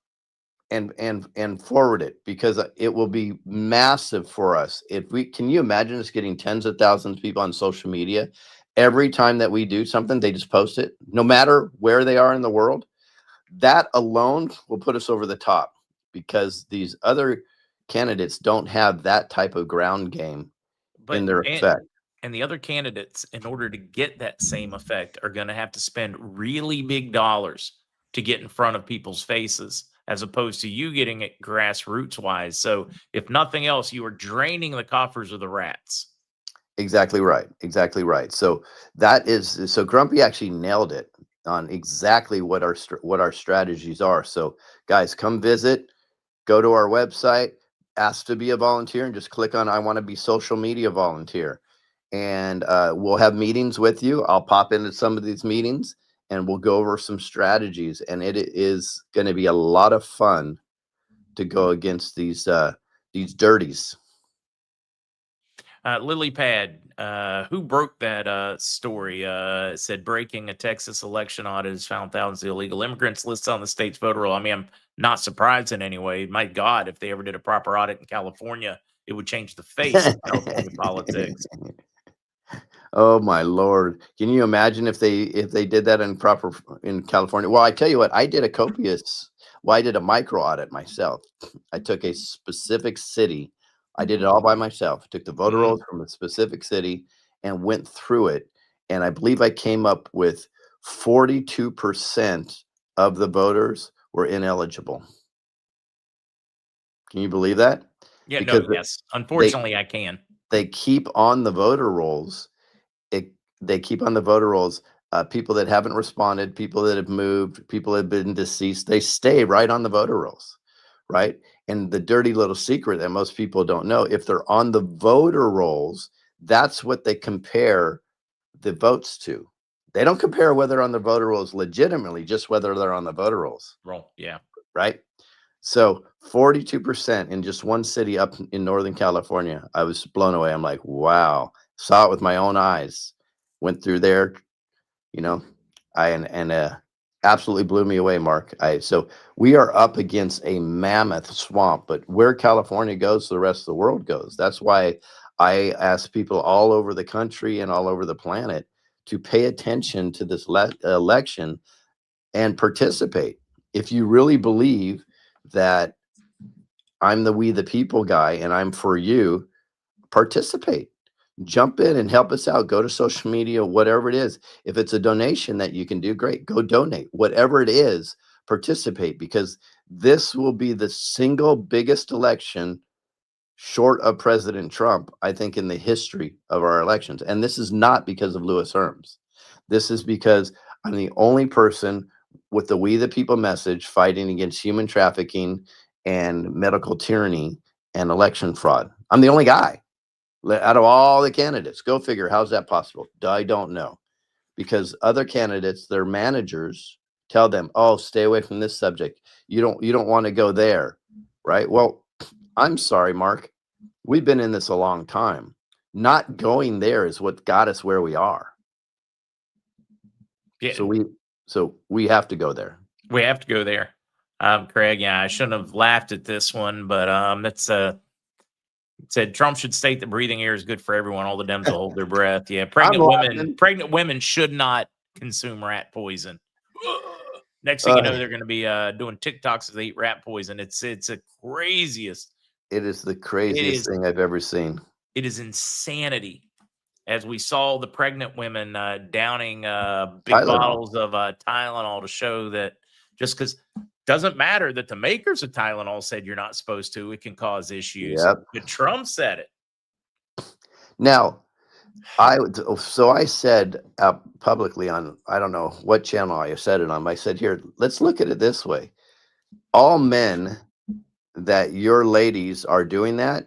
and forward it, because it will be massive for us. Can you imagine us getting tens of thousands of people on social media every time that we do something? They just post it, no matter where they are in the world. That alone will put us over the top, because these other candidates don't have that type of ground game in their effect. And the other candidates, in order to get that same effect, are going to have to spend really big dollars to get in front of people's faces, as opposed to you getting it grassroots wise. So if nothing else, you are draining the coffers of the rats. Exactly right. Exactly right. So Grumpy actually nailed it on exactly what our strategies are. So guys, come visit, go to our website, ask to be a volunteer, and just click on I want to be social media volunteer. And we'll have meetings with you. I'll pop into some of these meetings and we'll go over some strategies. And it is going to be a lot of fun to go against these dirties. Lily Pad, who broke that story, said breaking a Texas election audit has found thousands of illegal immigrants listed on the state's voter roll. I mean, I'm not surprised in any way. My God, if they ever did a proper audit in California, it would change the face of California politics. Oh my Lord. Can you imagine if they did that in California? Well, I tell you what, I did a micro audit myself. I took a specific city. I did it all by myself. Took the voter rolls from a specific city and went through it. And I believe I came up with 42% of the voters were ineligible. Can you believe that? Yeah, Because yes. Unfortunately, I can. They keep on the voter rolls. They keep on the voter rolls. People that haven't responded, people that have moved, people that have been deceased, they stay right on the voter rolls, right? And the dirty little secret that most people don't know, if they're on the voter rolls, that's what they compare the votes to. They don't compare whether on the voter rolls legitimately, just whether they're on the voter rolls. Yeah. Right? So 42% in just one city up in Northern California. I was blown away. I'm like, wow. Saw it with my own eyes. Went through there, absolutely blew me away, Mark. So we are up against a mammoth swamp, but where California goes, the rest of the world goes. That's why I ask people all over the country and all over the planet to pay attention to this election and participate. If you really believe that I'm the we the people guy and I'm for you, participate. Jump in and help us out. Go to social media, whatever it is. If it's a donation that you can do, great. Go donate. Whatever it is, participate, because this will be the single biggest election short of President Trump, I think, in the history of our elections. And this is not because of Lewis Herms. This is because I'm the only person with the We the People message fighting against human trafficking and medical tyranny and election fraud. I'm the only guy out of all the candidates. Go figure. How's that possible? I don't know. Because other candidates, their managers tell them, "Oh, stay away from this subject. You don't want to go there." Right? Well, I'm sorry, Mark. We've been in this a long time. Not going there is what got us where we are. Yeah, So we have to go there. we have to go there. Craig, yeah, I shouldn't have laughed at this one, but that's it said Trump should state that breathing air is good for everyone. All the Dems will hold their breath. Yeah, pregnant women should not consume rat poison. Next thing you know, they're going to be doing TikToks as they eat rat poison. It's the craziest. It is the craziest thing I've ever seen. It is insanity. As we saw the pregnant women downing big bottles of Tylenol to show that just because doesn't matter that the makers of Tylenol said you're not supposed to, it can cause issues. Yep. But Trump said it. Now, I said publicly on, I don't know what channel I said it on. I said, here, let's look at it this way. All men that your ladies are doing that,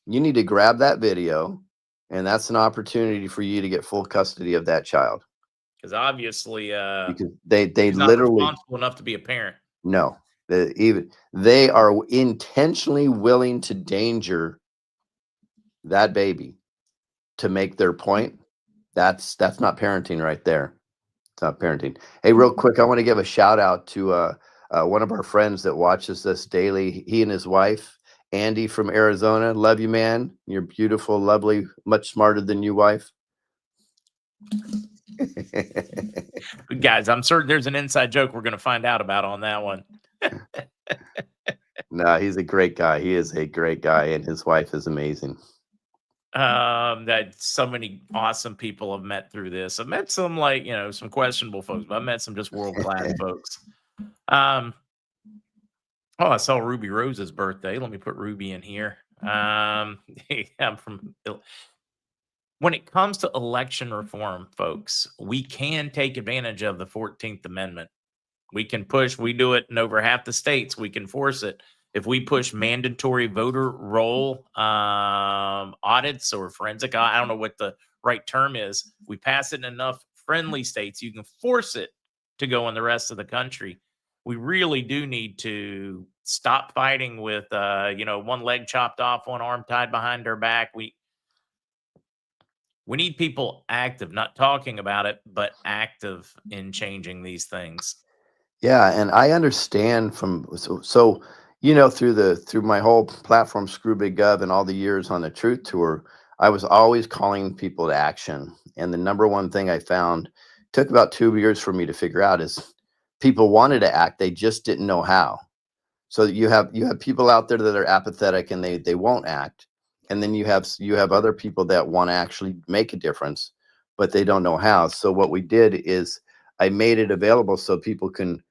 you need to grab that video, and that's an opportunity for you to get full custody of that child. Because obviously, because they he's not literally responsible enough to be a parent. No, they are intentionally willing to danger that baby to make their point. That's not parenting right there. It's not parenting. Hey, real quick, I want to give a shout out to one of our friends that watches us daily. He and his wife, Andy from Arizona. Love you, man. You're beautiful, lovely, much smarter than you, wife. Guys, I'm certain there's an inside joke we're going to find out about on that one. No, he's a great guy. He is a great guy, and his wife is amazing. That so many awesome people have met through this. I've met some some questionable folks, but I've met some just world-class folks. I saw Ruby Rose's birthday. Let me put Ruby in here. I'm from. When it comes to election reform, folks, we can take advantage of the 14th Amendment. We can push. We do it in over half the states. We can force it. If we push mandatory voter roll audits or forensic, I don't know what the right term is. We pass it in enough friendly states, you can force it to go in the rest of the country. We really do need to stop fighting with, one leg chopped off, one arm tied behind our back. We need people active, not talking about it, but active in changing these things. Yeah, and I understand through my whole platform, Screw Big Gov, and all the years on the Truth Tour, I was always calling people to action. And the number one thing I found took about 2 years for me to figure out is people wanted to act, they just didn't know how. So you have people out there that are apathetic and they won't act. And then you have other people that want to actually make a difference, but they don't know how. So what we did is I made it available so people can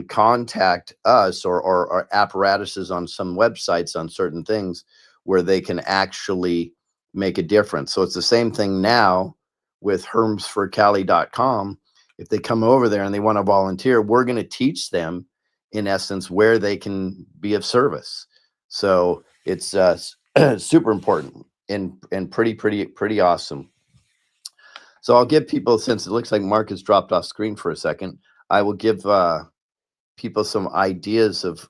contact us or apparatuses on some websites on certain things where they can actually make a difference. So it's the same thing now with hermsforcali.com. If they come over there and they want to volunteer, we're going to teach them in essence where they can be of service. So it's super important and pretty awesome. So I'll give people, since it looks like Mark has dropped off screen for a second, I will give people some ideas of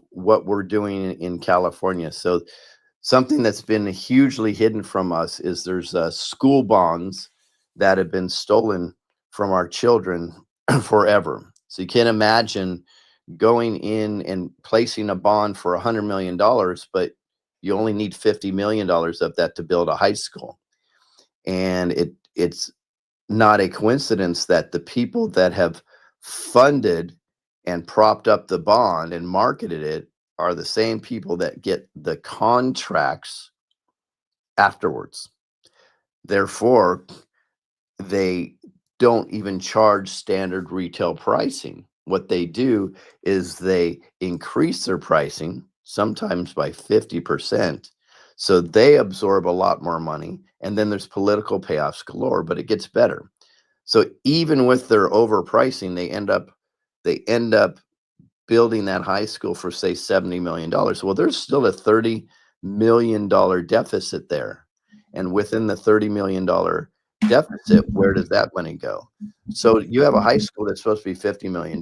what we're doing in California. So something that's been hugely hidden from us is there's school bonds that have been stolen from our children forever. So you can't imagine going in and placing a bond for $100 million, but you only need $50 million of that to build a high school. And it's not a coincidence that the people that have funded and propped up the bond and marketed it are the same people that get the contracts afterwards. Therefore, they don't even charge standard retail pricing. What they do is they increase their pricing, sometimes by 50%, So they absorb a lot more money. And then there's political payoffs galore, but it gets better. So even with their overpricing, they end up building that high school for say $70 million. Well, there's still a $30 million deficit there. And within the $30 million deficit, where does that money go? So you have a high school that's supposed to be $50 million.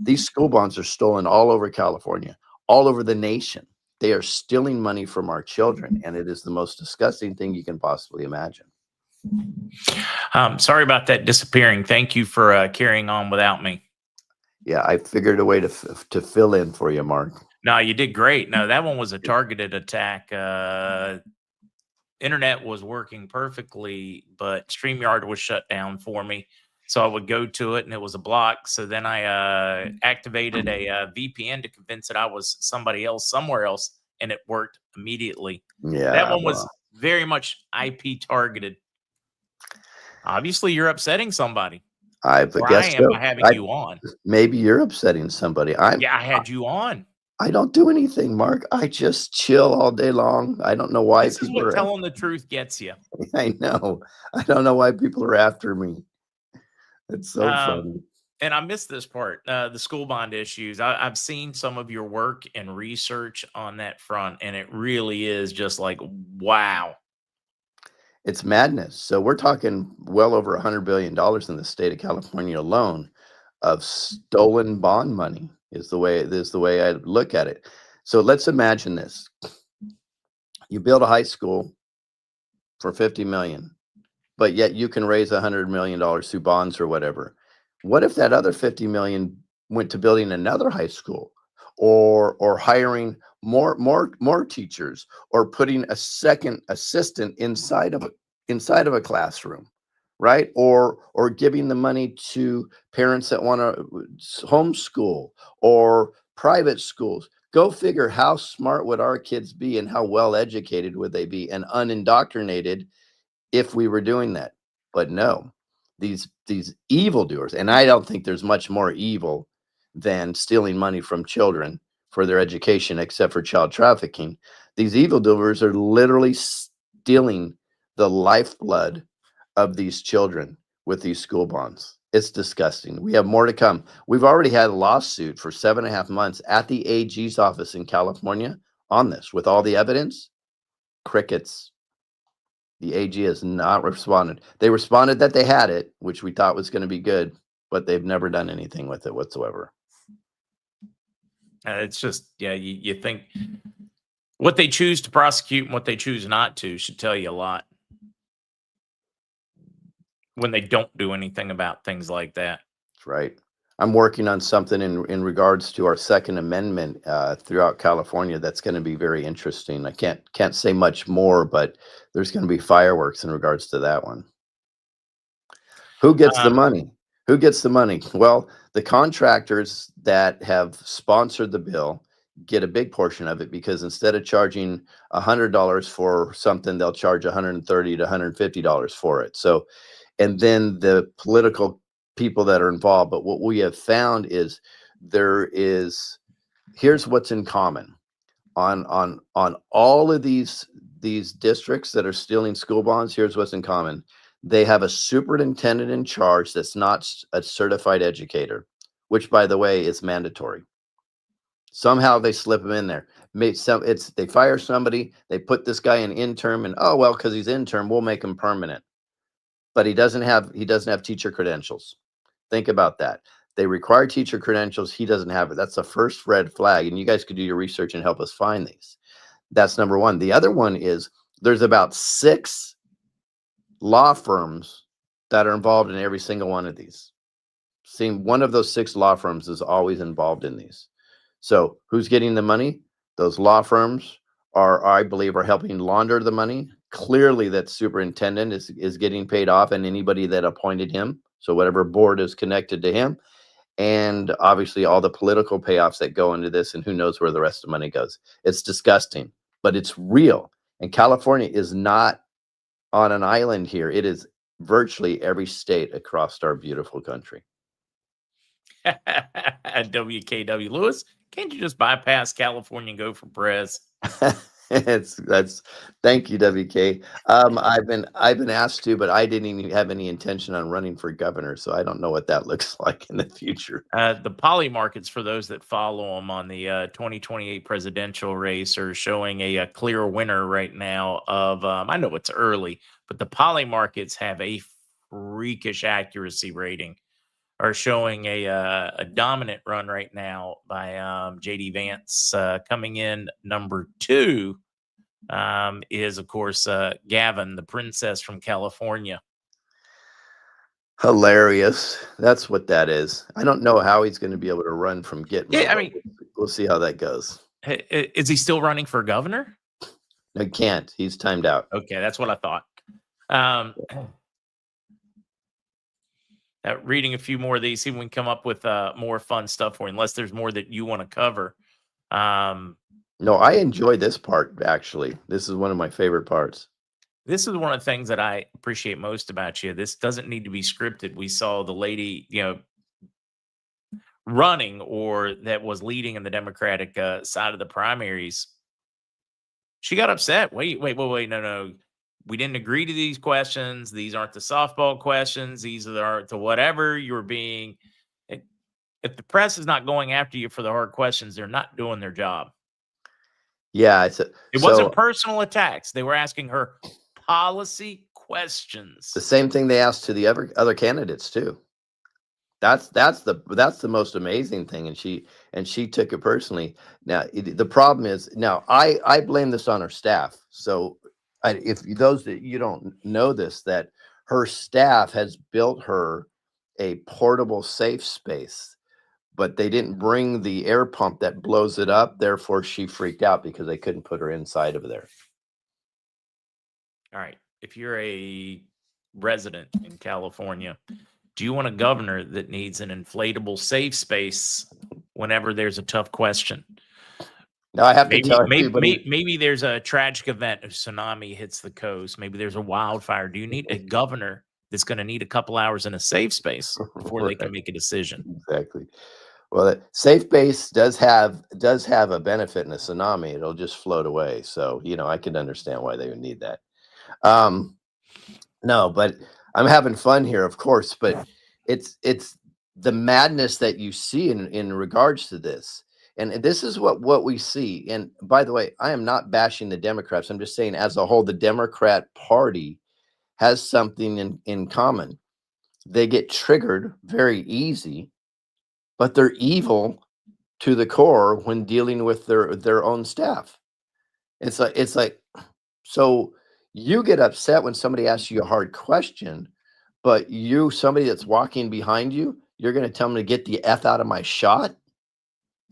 These school bonds are stolen all over California, all over the nation. They are stealing money from our children, and it is the most disgusting thing you can possibly imagine. Sorry about that disappearing. Thank you for carrying on without me. Yeah, I figured a way to fill in for you, Mark. No, you did great. No, that one was a targeted attack. Internet was working perfectly, but StreamYard was shut down for me. So I would go to it and it was a block. So then I activated a VPN to convince it I was somebody else somewhere else, and it worked immediately. Yeah, That one was well, very much IP targeted. Obviously, you're upsetting somebody. I Or I guess am so. by having you on. Maybe you're upsetting somebody. Yeah, I had you on. I don't do anything, Mark. I just chill all day long. I don't know why This is people what are. telling the truth gets you. I know. I don't know why people are after me. It's so funny. And I missed this part, the school bond issues. I've seen some of your work and research on that front, and it really is just like, wow. It's madness. So we're talking well over $100 billion in the state of California alone of stolen bond money is the way I look at it. So let's imagine this. You build a high school for 50 million, but yet you can raise $100 million through bonds or whatever. What if that other 50 million went to building another high school, or hiring more teachers, or putting a second assistant inside of a classroom, right? Or giving the money to parents that want to homeschool or private schools. Go figure, how smart would our kids be and how well educated would they be and unindoctrinated if we were doing that. But no, these evildoers, and I don't think there's much more evil than stealing money from children for their education, except for child trafficking. These evildoers are literally stealing the lifeblood of these children with these school bonds. It's disgusting. We have more to come. We've already had a lawsuit for 7.5 months at the AG's office in California on this with all the evidence. Crickets. The AG has not responded. They responded that they had it, which we thought was going to be good, but they've never done anything with it whatsoever. It's just, yeah, you think what they choose to prosecute and what they choose not to should tell you a lot when they don't do anything about things like that. That's right. I'm working on something in regards to our Second Amendment throughout California. That's going to be very interesting. I can't say much more, but there's going to be fireworks in regards to that one. Who gets the money? Who gets the money? Well, the contractors that have sponsored the bill get a big portion of it, because instead of charging $100 for something, they'll charge $130 to $150 for it. So, and then the political people that are involved. But what we have found is here's what's in common on all of these districts that are stealing school bonds. Here's what's in common. They have a superintendent in charge that's not a certified educator, which, by the way, is mandatory. Somehow they slip him in there. They fire somebody, they put this guy in intern, and oh well, because he's intern, we'll make him permanent. But he doesn't have teacher credentials. Think about that. They require teacher credentials. He doesn't have it. That's the first red flag. And you guys could do your research and help us find these. That's number one. The other one is there's about 6 law firms that are involved in every single one of these. One of those 6 law firms is always involved in these. So who's getting the money? Those law firms I believe, are helping launder the money. Clearly that superintendent is getting paid off, and anybody that appointed him. So whatever board is connected to him, and obviously all the political payoffs that go into this, and who knows where the rest of the money goes. It's disgusting, but it's real. And California is not on an island here. It is virtually every state across our beautiful country. WKW Lewis, can't you just bypass California and go for prez? That's thank you, WK. I've been asked to, but I didn't even have any intention on running for governor, so I don't know what that looks like in the future. The poly markets, for those that follow them on the 2028 presidential race, are showing a clear winner right now. Of I know it's early, but the poly markets have a freakish accuracy rating. Are showing a dominant run right now by JD Vance. Coming in number 2 is, of course, Gavin, the princess from California. Hilarious. That's what that is. I don't know how he's going to be able to run from Gitmo. Yeah, I but mean, we'll see how that goes. is he still running for governor? No, he can't. He's timed out. Okay, that's what I thought. Reading a few more of these, see if we can come up with more fun stuff for you, unless there's more that you want to cover. No, I enjoy this part, actually. This is one of my favorite parts. This is one of the things that I appreciate most about you. This doesn't need to be scripted. We saw the lady, running, or that was leading in the Democratic side of the primaries. She got upset. Wait. No. We didn't agree to these questions. These aren't the softball questions. These are the whatever you're being. If the press is not going after you for the hard questions, they're not doing their job. Yeah, it wasn't personal attacks. They were asking her policy questions. The same thing they asked to the other candidates too. That's the most amazing thing, and she took it personally. Now the problem is, now I blame this on her staff. So if those that you don't know this, that her staff has built her a portable safe space, but they didn't bring the air pump that blows it up. Therefore, she freaked out because they couldn't put her inside of there. All right. If you're a resident in California, do you want a governor that needs an inflatable safe space whenever there's a tough question? Now I have to tell everybody. Maybe there's a tragic event, a tsunami hits the coast. Maybe there's a wildfire. Do you need a governor that's going to need a couple hours in a safe space before they can make a decision? Exactly. Well, safe base does have a benefit in a tsunami. It'll just float away. So, I can understand why they would need that. No, but I'm having fun here, of course, but it's the madness that you see in regards to this. And this is what we see. And by the way, I am not bashing the Democrats. I'm just saying, as a whole, the Democrat Party has something in common. They get triggered very easy, but they're evil to the core when dealing with their own staff. It's like so you get upset when somebody asks you a hard question, but somebody that's walking behind you, you're going to tell them to get the F out of my shot.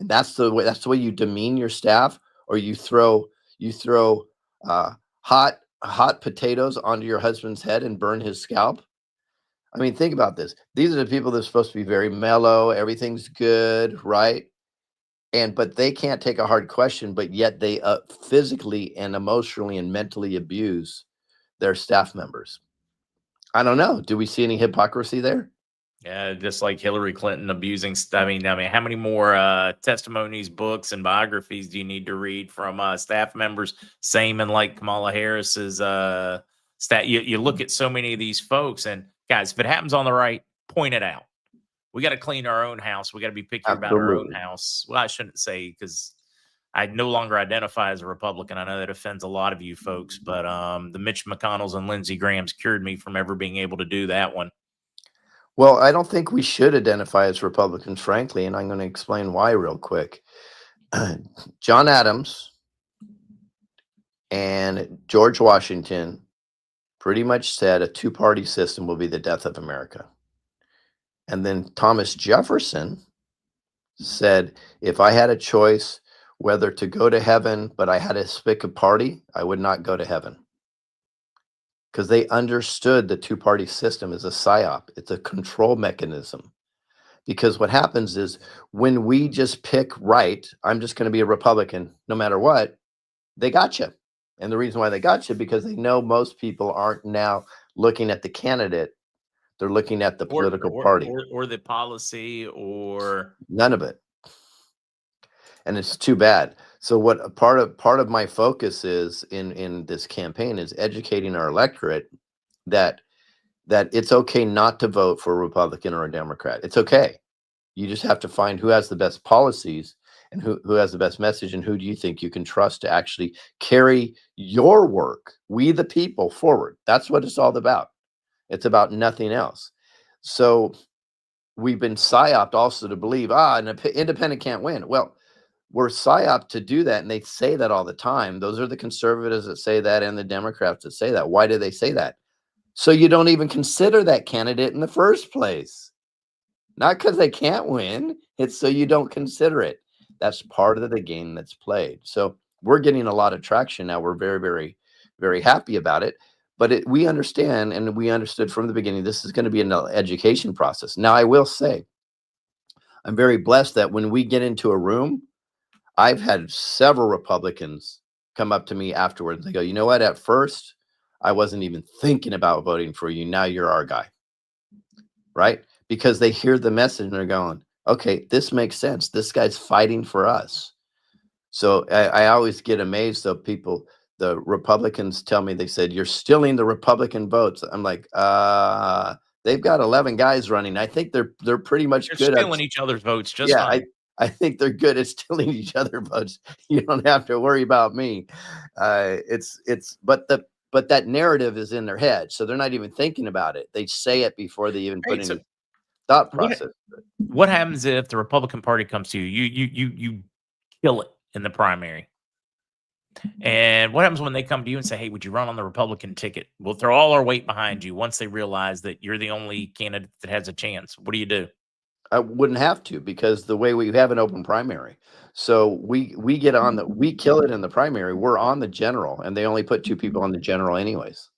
And that's the way you demean your staff, or you throw hot potatoes onto your husband's head and burn his scalp. I mean, think about this. These are the people that are supposed to be very mellow. Everything's good, right? But they can't take a hard question, but yet they physically and emotionally and mentally abuse their staff members. I don't know. Do we see any hypocrisy there? Yeah, just like Hillary Clinton abusing. I mean, how many more testimonies, books, and biographies do you need to read from staff members? Same in like Kamala Harris's stat. You look at so many of these folks, and guys, if it happens on the right, point it out. We got to clean our own house. We got to be picky about our own house. Well, I shouldn't say, because I no longer identify as a Republican. I know that offends a lot of you folks, but the Mitch McConnells and Lindsey Grahams cured me from ever being able to do that one. Well, I don't think we should identify as Republicans, frankly, and I'm going to explain why real quick. John Adams and George Washington pretty much said a two-party system will be the death of America. And then Thomas Jefferson said, if I had a choice whether to go to heaven, but I had to pick a party, I would not go to heaven. Because they understood the two-party system is a psyop. It's a control mechanism. Because what happens is, when we just pick right, I'm just going to be a Republican no matter what, they got you. And the reason why they got you, because they know most people aren't now looking at the candidate. They're looking at the political party. Or the policy, or none of it. And it's too bad. So what a part of my focus is in this campaign is educating our electorate that it's okay not to vote for a Republican or a Democrat. It's okay. You just have to find who has the best policies and who has the best message, and who do you think you can trust to actually carry your work, we the people, forward. That's what it's all about. It's about nothing else. So we've been psyoped also to believe, an independent can't win. Well, we're psyoped to do that, and they say that all the time. Those are the conservatives that say that, and the Democrats that say that. Why do they say that? So you don't even consider that candidate in the first place. Not because they can't win. It's so you don't consider it. That's part of the game that's played. So we're getting a lot of traction now. We're very, very, very happy about it. But we understand, and we understood from the beginning, this is going to be an education process. Now, I will say, I'm very blessed that when we get into a room, I've had several Republicans come up to me afterwards. They go, you know what? At first, I wasn't even thinking about voting for you. Now you're our guy. Right? Because they hear the message and they're going, okay, this makes sense. This guy's fighting for us. So I always get amazed though. The Republicans tell me, they said, you're stealing the Republican votes. I'm like, they've got 11 guys running. I think they're pretty much They're good at stealing each other's votes just yeah, fine. I think they're good at stealing each other votes. You don't have to worry about me. But that narrative is in their head, so they're not even thinking about it. They say it before they even put Right, in so the thought process. what happens if the Republican Party comes to you? You kill it in the primary. And what happens when they come to you and say, hey, would you run on the Republican ticket? We'll throw all our weight behind you once they realize that you're the only candidate that has a chance. What do you do? I wouldn't have to, because the way we have an open primary. So we kill it in the primary. We're on the general, and they only put 2 people on the general anyways.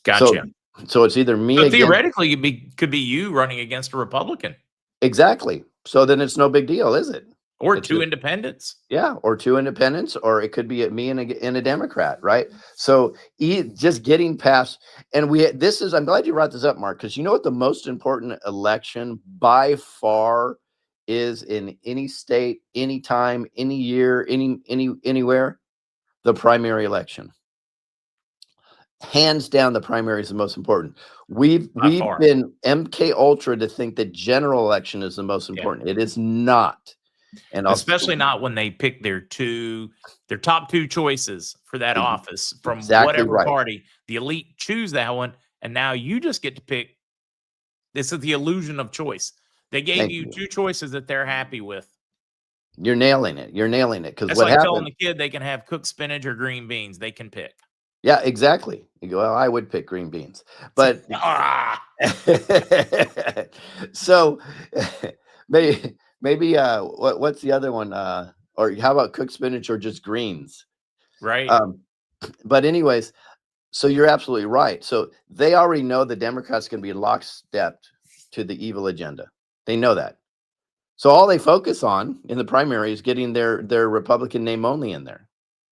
Gotcha. So it's either me So against, theoretically, could be you running against a Republican exactly. So then it's no big deal, is it? or It's 2 independents. Yeah, or 2 independents, or it could be me and a Democrat, right? So just getting past, and I'm glad you brought this up, Mark, because you know what the most important election by far is in any state, anytime, any year, anywhere? The primary election. Hands down, the primary is the most important. We've far. been MK Ultra to think that general election is the most Yeah. important. It is not. And Especially not when they pick their top 2 choices for that office from exactly whatever right. party. The elite choose that one, and now you just get to pick. This is the illusion of choice. They gave Thank you you. 2 choices that they're happy with. You're nailing it. You're nailing it. Because That's what like telling happened? the kid they can have cooked spinach or green beans. They can pick. Yeah, exactly. You go, well, I would pick green beans, but so maybe what's the other one? Or how about cooked spinach or just greens? Right. But anyways, so you're absolutely right. So they already know the Democrats can be lockstep to the evil agenda. They know that. So all they focus on in the primary is getting their Republican name only in there.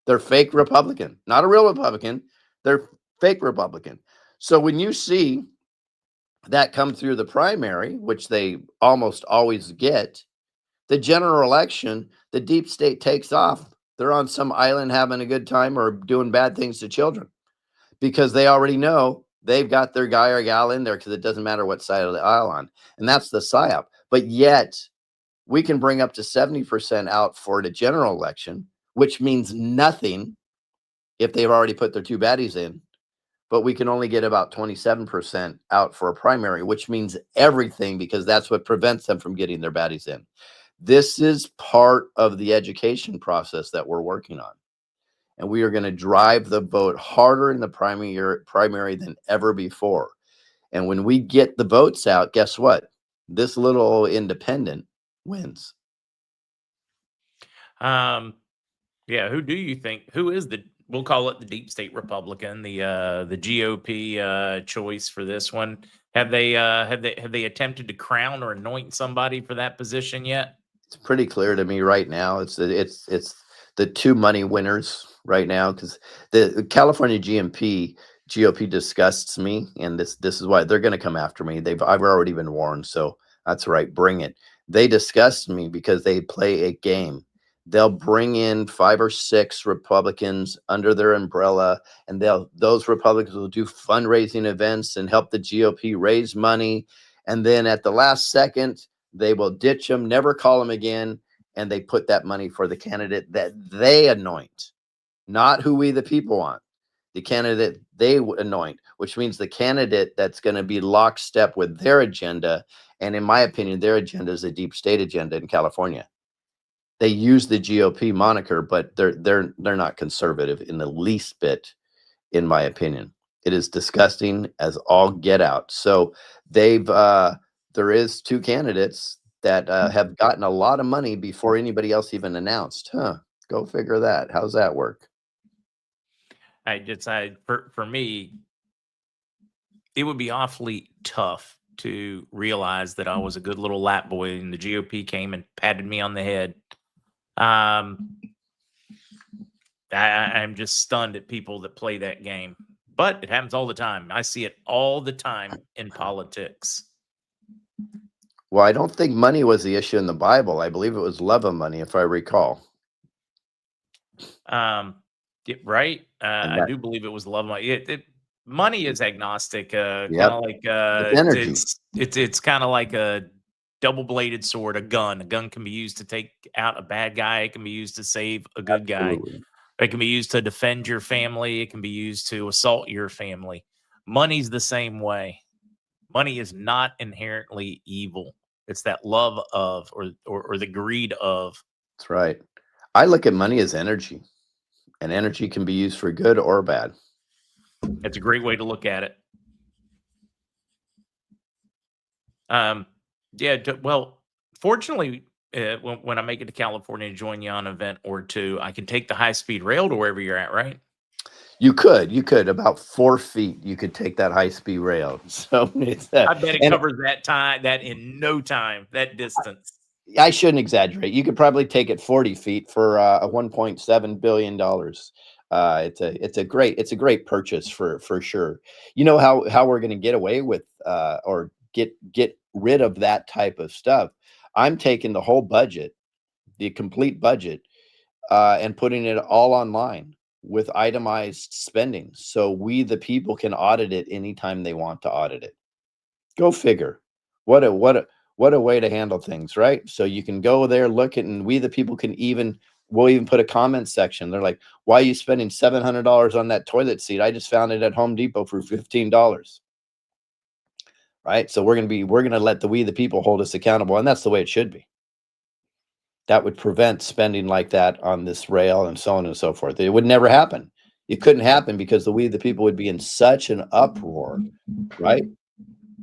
They're fake Republican, not a real Republican. They're fake Republican. So when you see that come through the primary, which they almost always get, the general election, the deep state takes off. They're on some island having a good time or doing bad things to children, because they already know they've got their guy or gal in there, because it doesn't matter what side of the aisle on. And that's the psyop. But yet we can bring up to 70% out for the general election, which means nothing if they've already put their 2 baddies in. But we can only get about 27% out for a primary, which means everything, because that's what prevents them from getting their baddies in. This is part of the education process that we're working on. And we are going to drive the vote harder in the primary than ever before. And when we get the votes out, guess what? This little independent wins. Yeah, who do you think, who is we'll call it the deep state Republican, the GOP choice for this one? Have they attempted to crown or anoint somebody for that position yet? It's pretty clear to me right now. It's the 2 money winners right now, because the California GOP disgusts me, and this is why they're going to come after me. I've already been warned, so that's right. Bring it. They disgust me because they play a game. they'll bring in 5 or 6 Republicans under their umbrella, and those Republicans will do fundraising events and help the GOP raise money. And then at the last second, they will ditch them, never call them again, and they put that money for the candidate that they anoint, not who we the people want. The candidate they anoint, which means the candidate that's going to be lockstep with their agenda. And in my opinion, their agenda is a deep state agenda in California. They use the GOP moniker, but they're not conservative in the least bit, in my opinion. It is disgusting as all get out. So they've there is 2 candidates that have gotten a lot of money before anybody else even announced. Go figure that. How's that work? For me, it would be awfully tough to realize that I was a good little lap boy and the GOP came and patted me on the head. I'm just stunned at people that play that game, but it happens all the time. I see it all the time in politics. Well, I don't think money was the issue in the Bible. I believe it was love of money, if I recall. Right. I do believe it was love of money. Money is agnostic. Kind of like energy. It's kind of like a double-bladed sword, a gun. A gun can be used to take out a bad guy. It can be used to save a good guy. It can be used to defend your family. It can be used to assault your family. Money's the same way. Money is not inherently evil. It's that love of or the greed of. That's right. I look at money as energy, and energy can be used for good or bad. It's a great way to look at it. Yeah. Well, fortunately, when I make it to California and join you on an event or two, I can take the high-speed rail to wherever you're at, right? You could about 4 feet. You could take that high-speed rail. So it's that. I bet it covers that time, that in no time, that distance. I shouldn't exaggerate. You could probably take it 40 feet for a $1.7 billion. It's a great purchase for sure. You know how we're going to get away with or get rid of that type of stuff. I'm taking the whole budget, the complete budget, and putting it all online with itemized spending, so we the people can audit it anytime they want to audit it. Go figure. What a way to handle things, right? So you can go there, look at, and we the people we'll even put a comment section. They're like, why are you spending $700 on that toilet seat? I just found it at Home Depot for $15. Right? So we're gonna let we the people hold us accountable, and that's the way it should be. That would prevent spending like that on this rail and so on and so forth. It would never happen. It couldn't happen because we the people would be in such an uproar, right?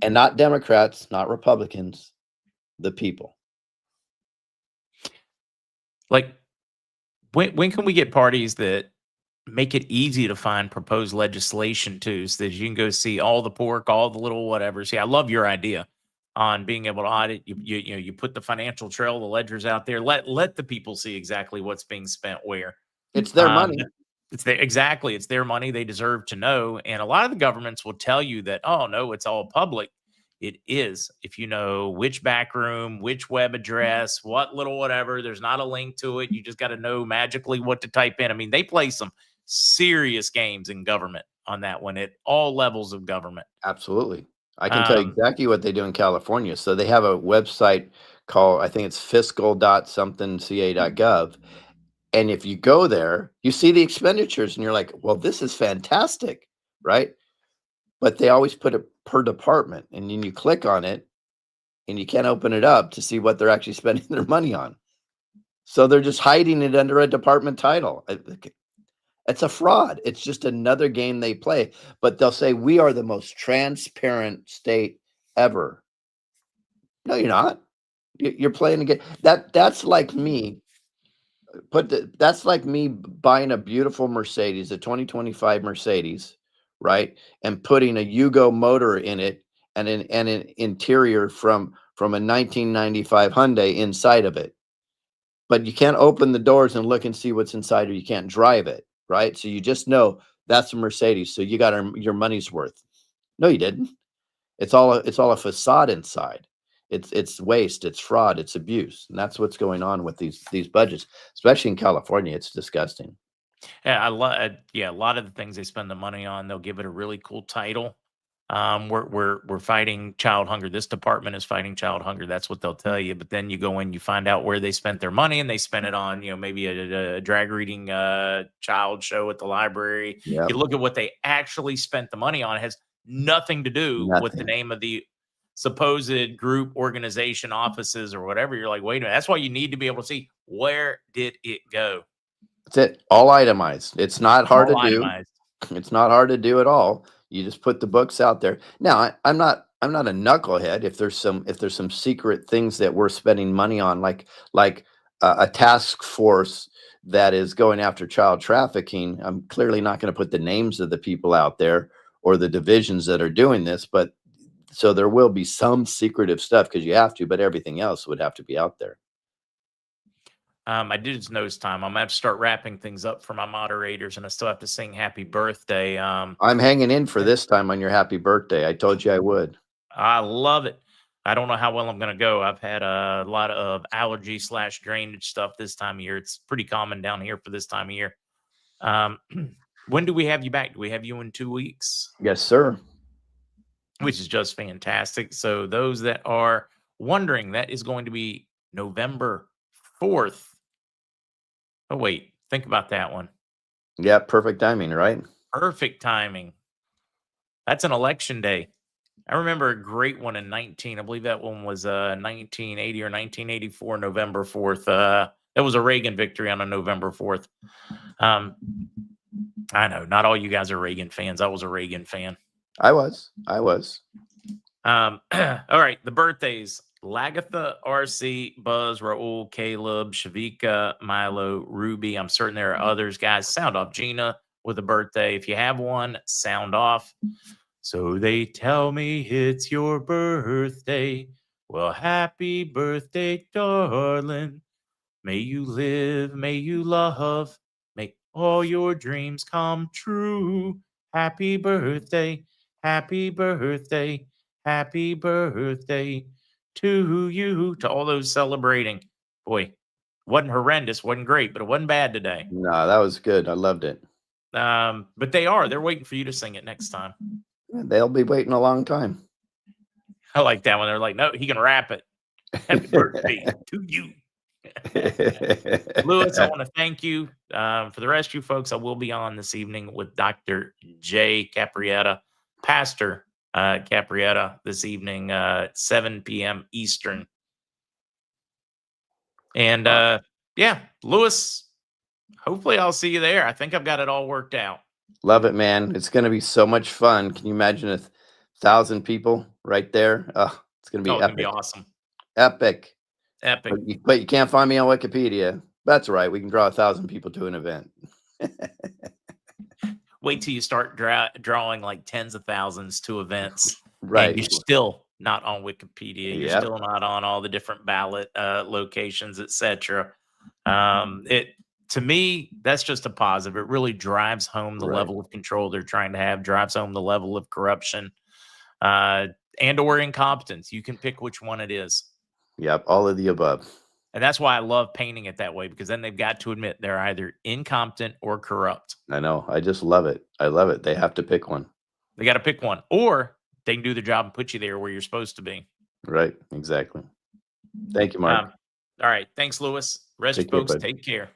And not Democrats, not Republicans, the people. Like, when can we get parties that make it easy to find proposed legislation too, so that you can go see all the pork, all the little whatever? See, I love your idea on being able to audit. You put the financial trail, the ledgers out there. Let the people see exactly what's being spent where. It's their money. It's their money. They deserve to know. And a lot of the governments will tell you that, oh no, it's all public. It is. If you know which back room, which web address, what little whatever, there's not a link to it. You just got to know magically what to type in. I mean, they play some serious games in government on that one at all levels of government. Absolutely. I can tell you exactly what they do in California. So they have a website called, I think it's fiscal.somethingca.gov. And if you go there, you see the expenditures and you're like, well, this is fantastic, right? But they always put it per department, and then you click on it and you can't open it up to see what they're actually spending their money on. So they're just hiding it under a department title. It's a fraud. It's just another game they play, but they'll say we are the most transparent state ever. No, you're not. You're playing again. That's like me. That's like me buying a beautiful Mercedes, a 2025 Mercedes, right? And putting a Yugo motor in it and an interior from a 1995 Hyundai inside of it. But you can't open the doors and look and see what's inside, or you can't drive it. Right? So you just know that's a Mercedes. So you got your money's worth. No, you didn't. It's all a facade inside. It's waste, it's fraud, it's abuse, and that's what's going on with these budgets, especially in California. It's disgusting. Yeah, yeah, a lot of the things they spend the money on, they'll give it a really cool title. We're fighting child hunger. This department is fighting child hunger. That's what they'll tell you. But then you go in, you find out where they spent their money, and they spent it on, maybe a drag reading child show at the library. Yeah, You look at what they actually spent the money on, it has nothing to do with the nothing. name of the supposed group, organization, offices, or whatever. You're like, wait a minute. That's why you need to be able to see, where did it go? That's it. All itemized. It's not hard to All do. itemized. It's not hard to do at all. You just put the books out there. Now, I'm not a knucklehead. If there's some secret things that we're spending money on, like a task force that is going after child trafficking, I'm clearly not going to put the names of the people out there or the divisions that are doing this. But so there will be some secretive stuff because you have to, but everything else would have to be out there. I did just notice time. I'm gonna have to start wrapping things up for my moderators, and I still have to sing happy birthday. I'm hanging in for this time on your happy birthday. I told you I would. I love it. I don't know how well I'm gonna go. I've had a lot of allergy / drainage stuff this time of year. It's pretty common down here for this time of year. Um, when do we have you back? Do we have you in 2 weeks? Yes, sir. Which is just fantastic. So those that are wondering, that is going to be November 4th. Oh, wait, think about that one. Yeah, perfect timing, right? Perfect timing. That's an election day. I remember a great one in I believe that one was 1980 or 1984, November 4th. That was a Reagan victory on a November 4th. I know not all you guys are Reagan fans. I was a Reagan fan. I was. All right, the birthdays: Lagatha, RC, Buzz, Raul, Caleb, Shavika, Milo, Ruby. I'm certain there are others. Guys, sound off Gina with a birthday. If you have one, sound off. So they tell me it's your birthday. Well, happy birthday, darling. May you live, may you love, make all your dreams come true. Happy birthday, happy birthday, happy birthday to you. To all those celebrating. Boy, wasn't horrendous, wasn't great, but it wasn't bad today. No, that was good. I loved it. But they're waiting for you to sing it next time. They'll be waiting a long time. I like that one. They're like, no, he can rap it. Happy birthday to you. Lewis, I want to thank you. For the rest of you folks, I will be on this evening with Dr. J. Caprietta, Pastor Caprietta, this evening, 7 p.m. Eastern. And yeah, Lewis, hopefully I'll see you there. I think I've got it all worked out. Love it, man. It's going to be so much fun. Can you imagine 1,000 people right there? Oh, it's going to be It's epic. going to be awesome. Epic. Epic. But you can't find me on Wikipedia. That's right. We can draw 1,000 people to an event. Wait till you start drawing like tens of thousands to events. Right. And you're still not on Wikipedia. You're Yep. still not on all the different ballot locations, etc. To me, that's just a positive. It really drives home the Right. level of control they're trying to have, drives home the level of corruption and or incompetence. You can pick which one it is. Yep. All of the above. And that's why I love painting it that way, because then they've got to admit they're either incompetent or corrupt. I know. I just love it. I love it. They have to pick one. They got to pick one, or they can do the job and put you there where you're supposed to be. Right. Exactly. Thank you, Mark. All right. Thanks, Lewis. Rest of you folks, take care.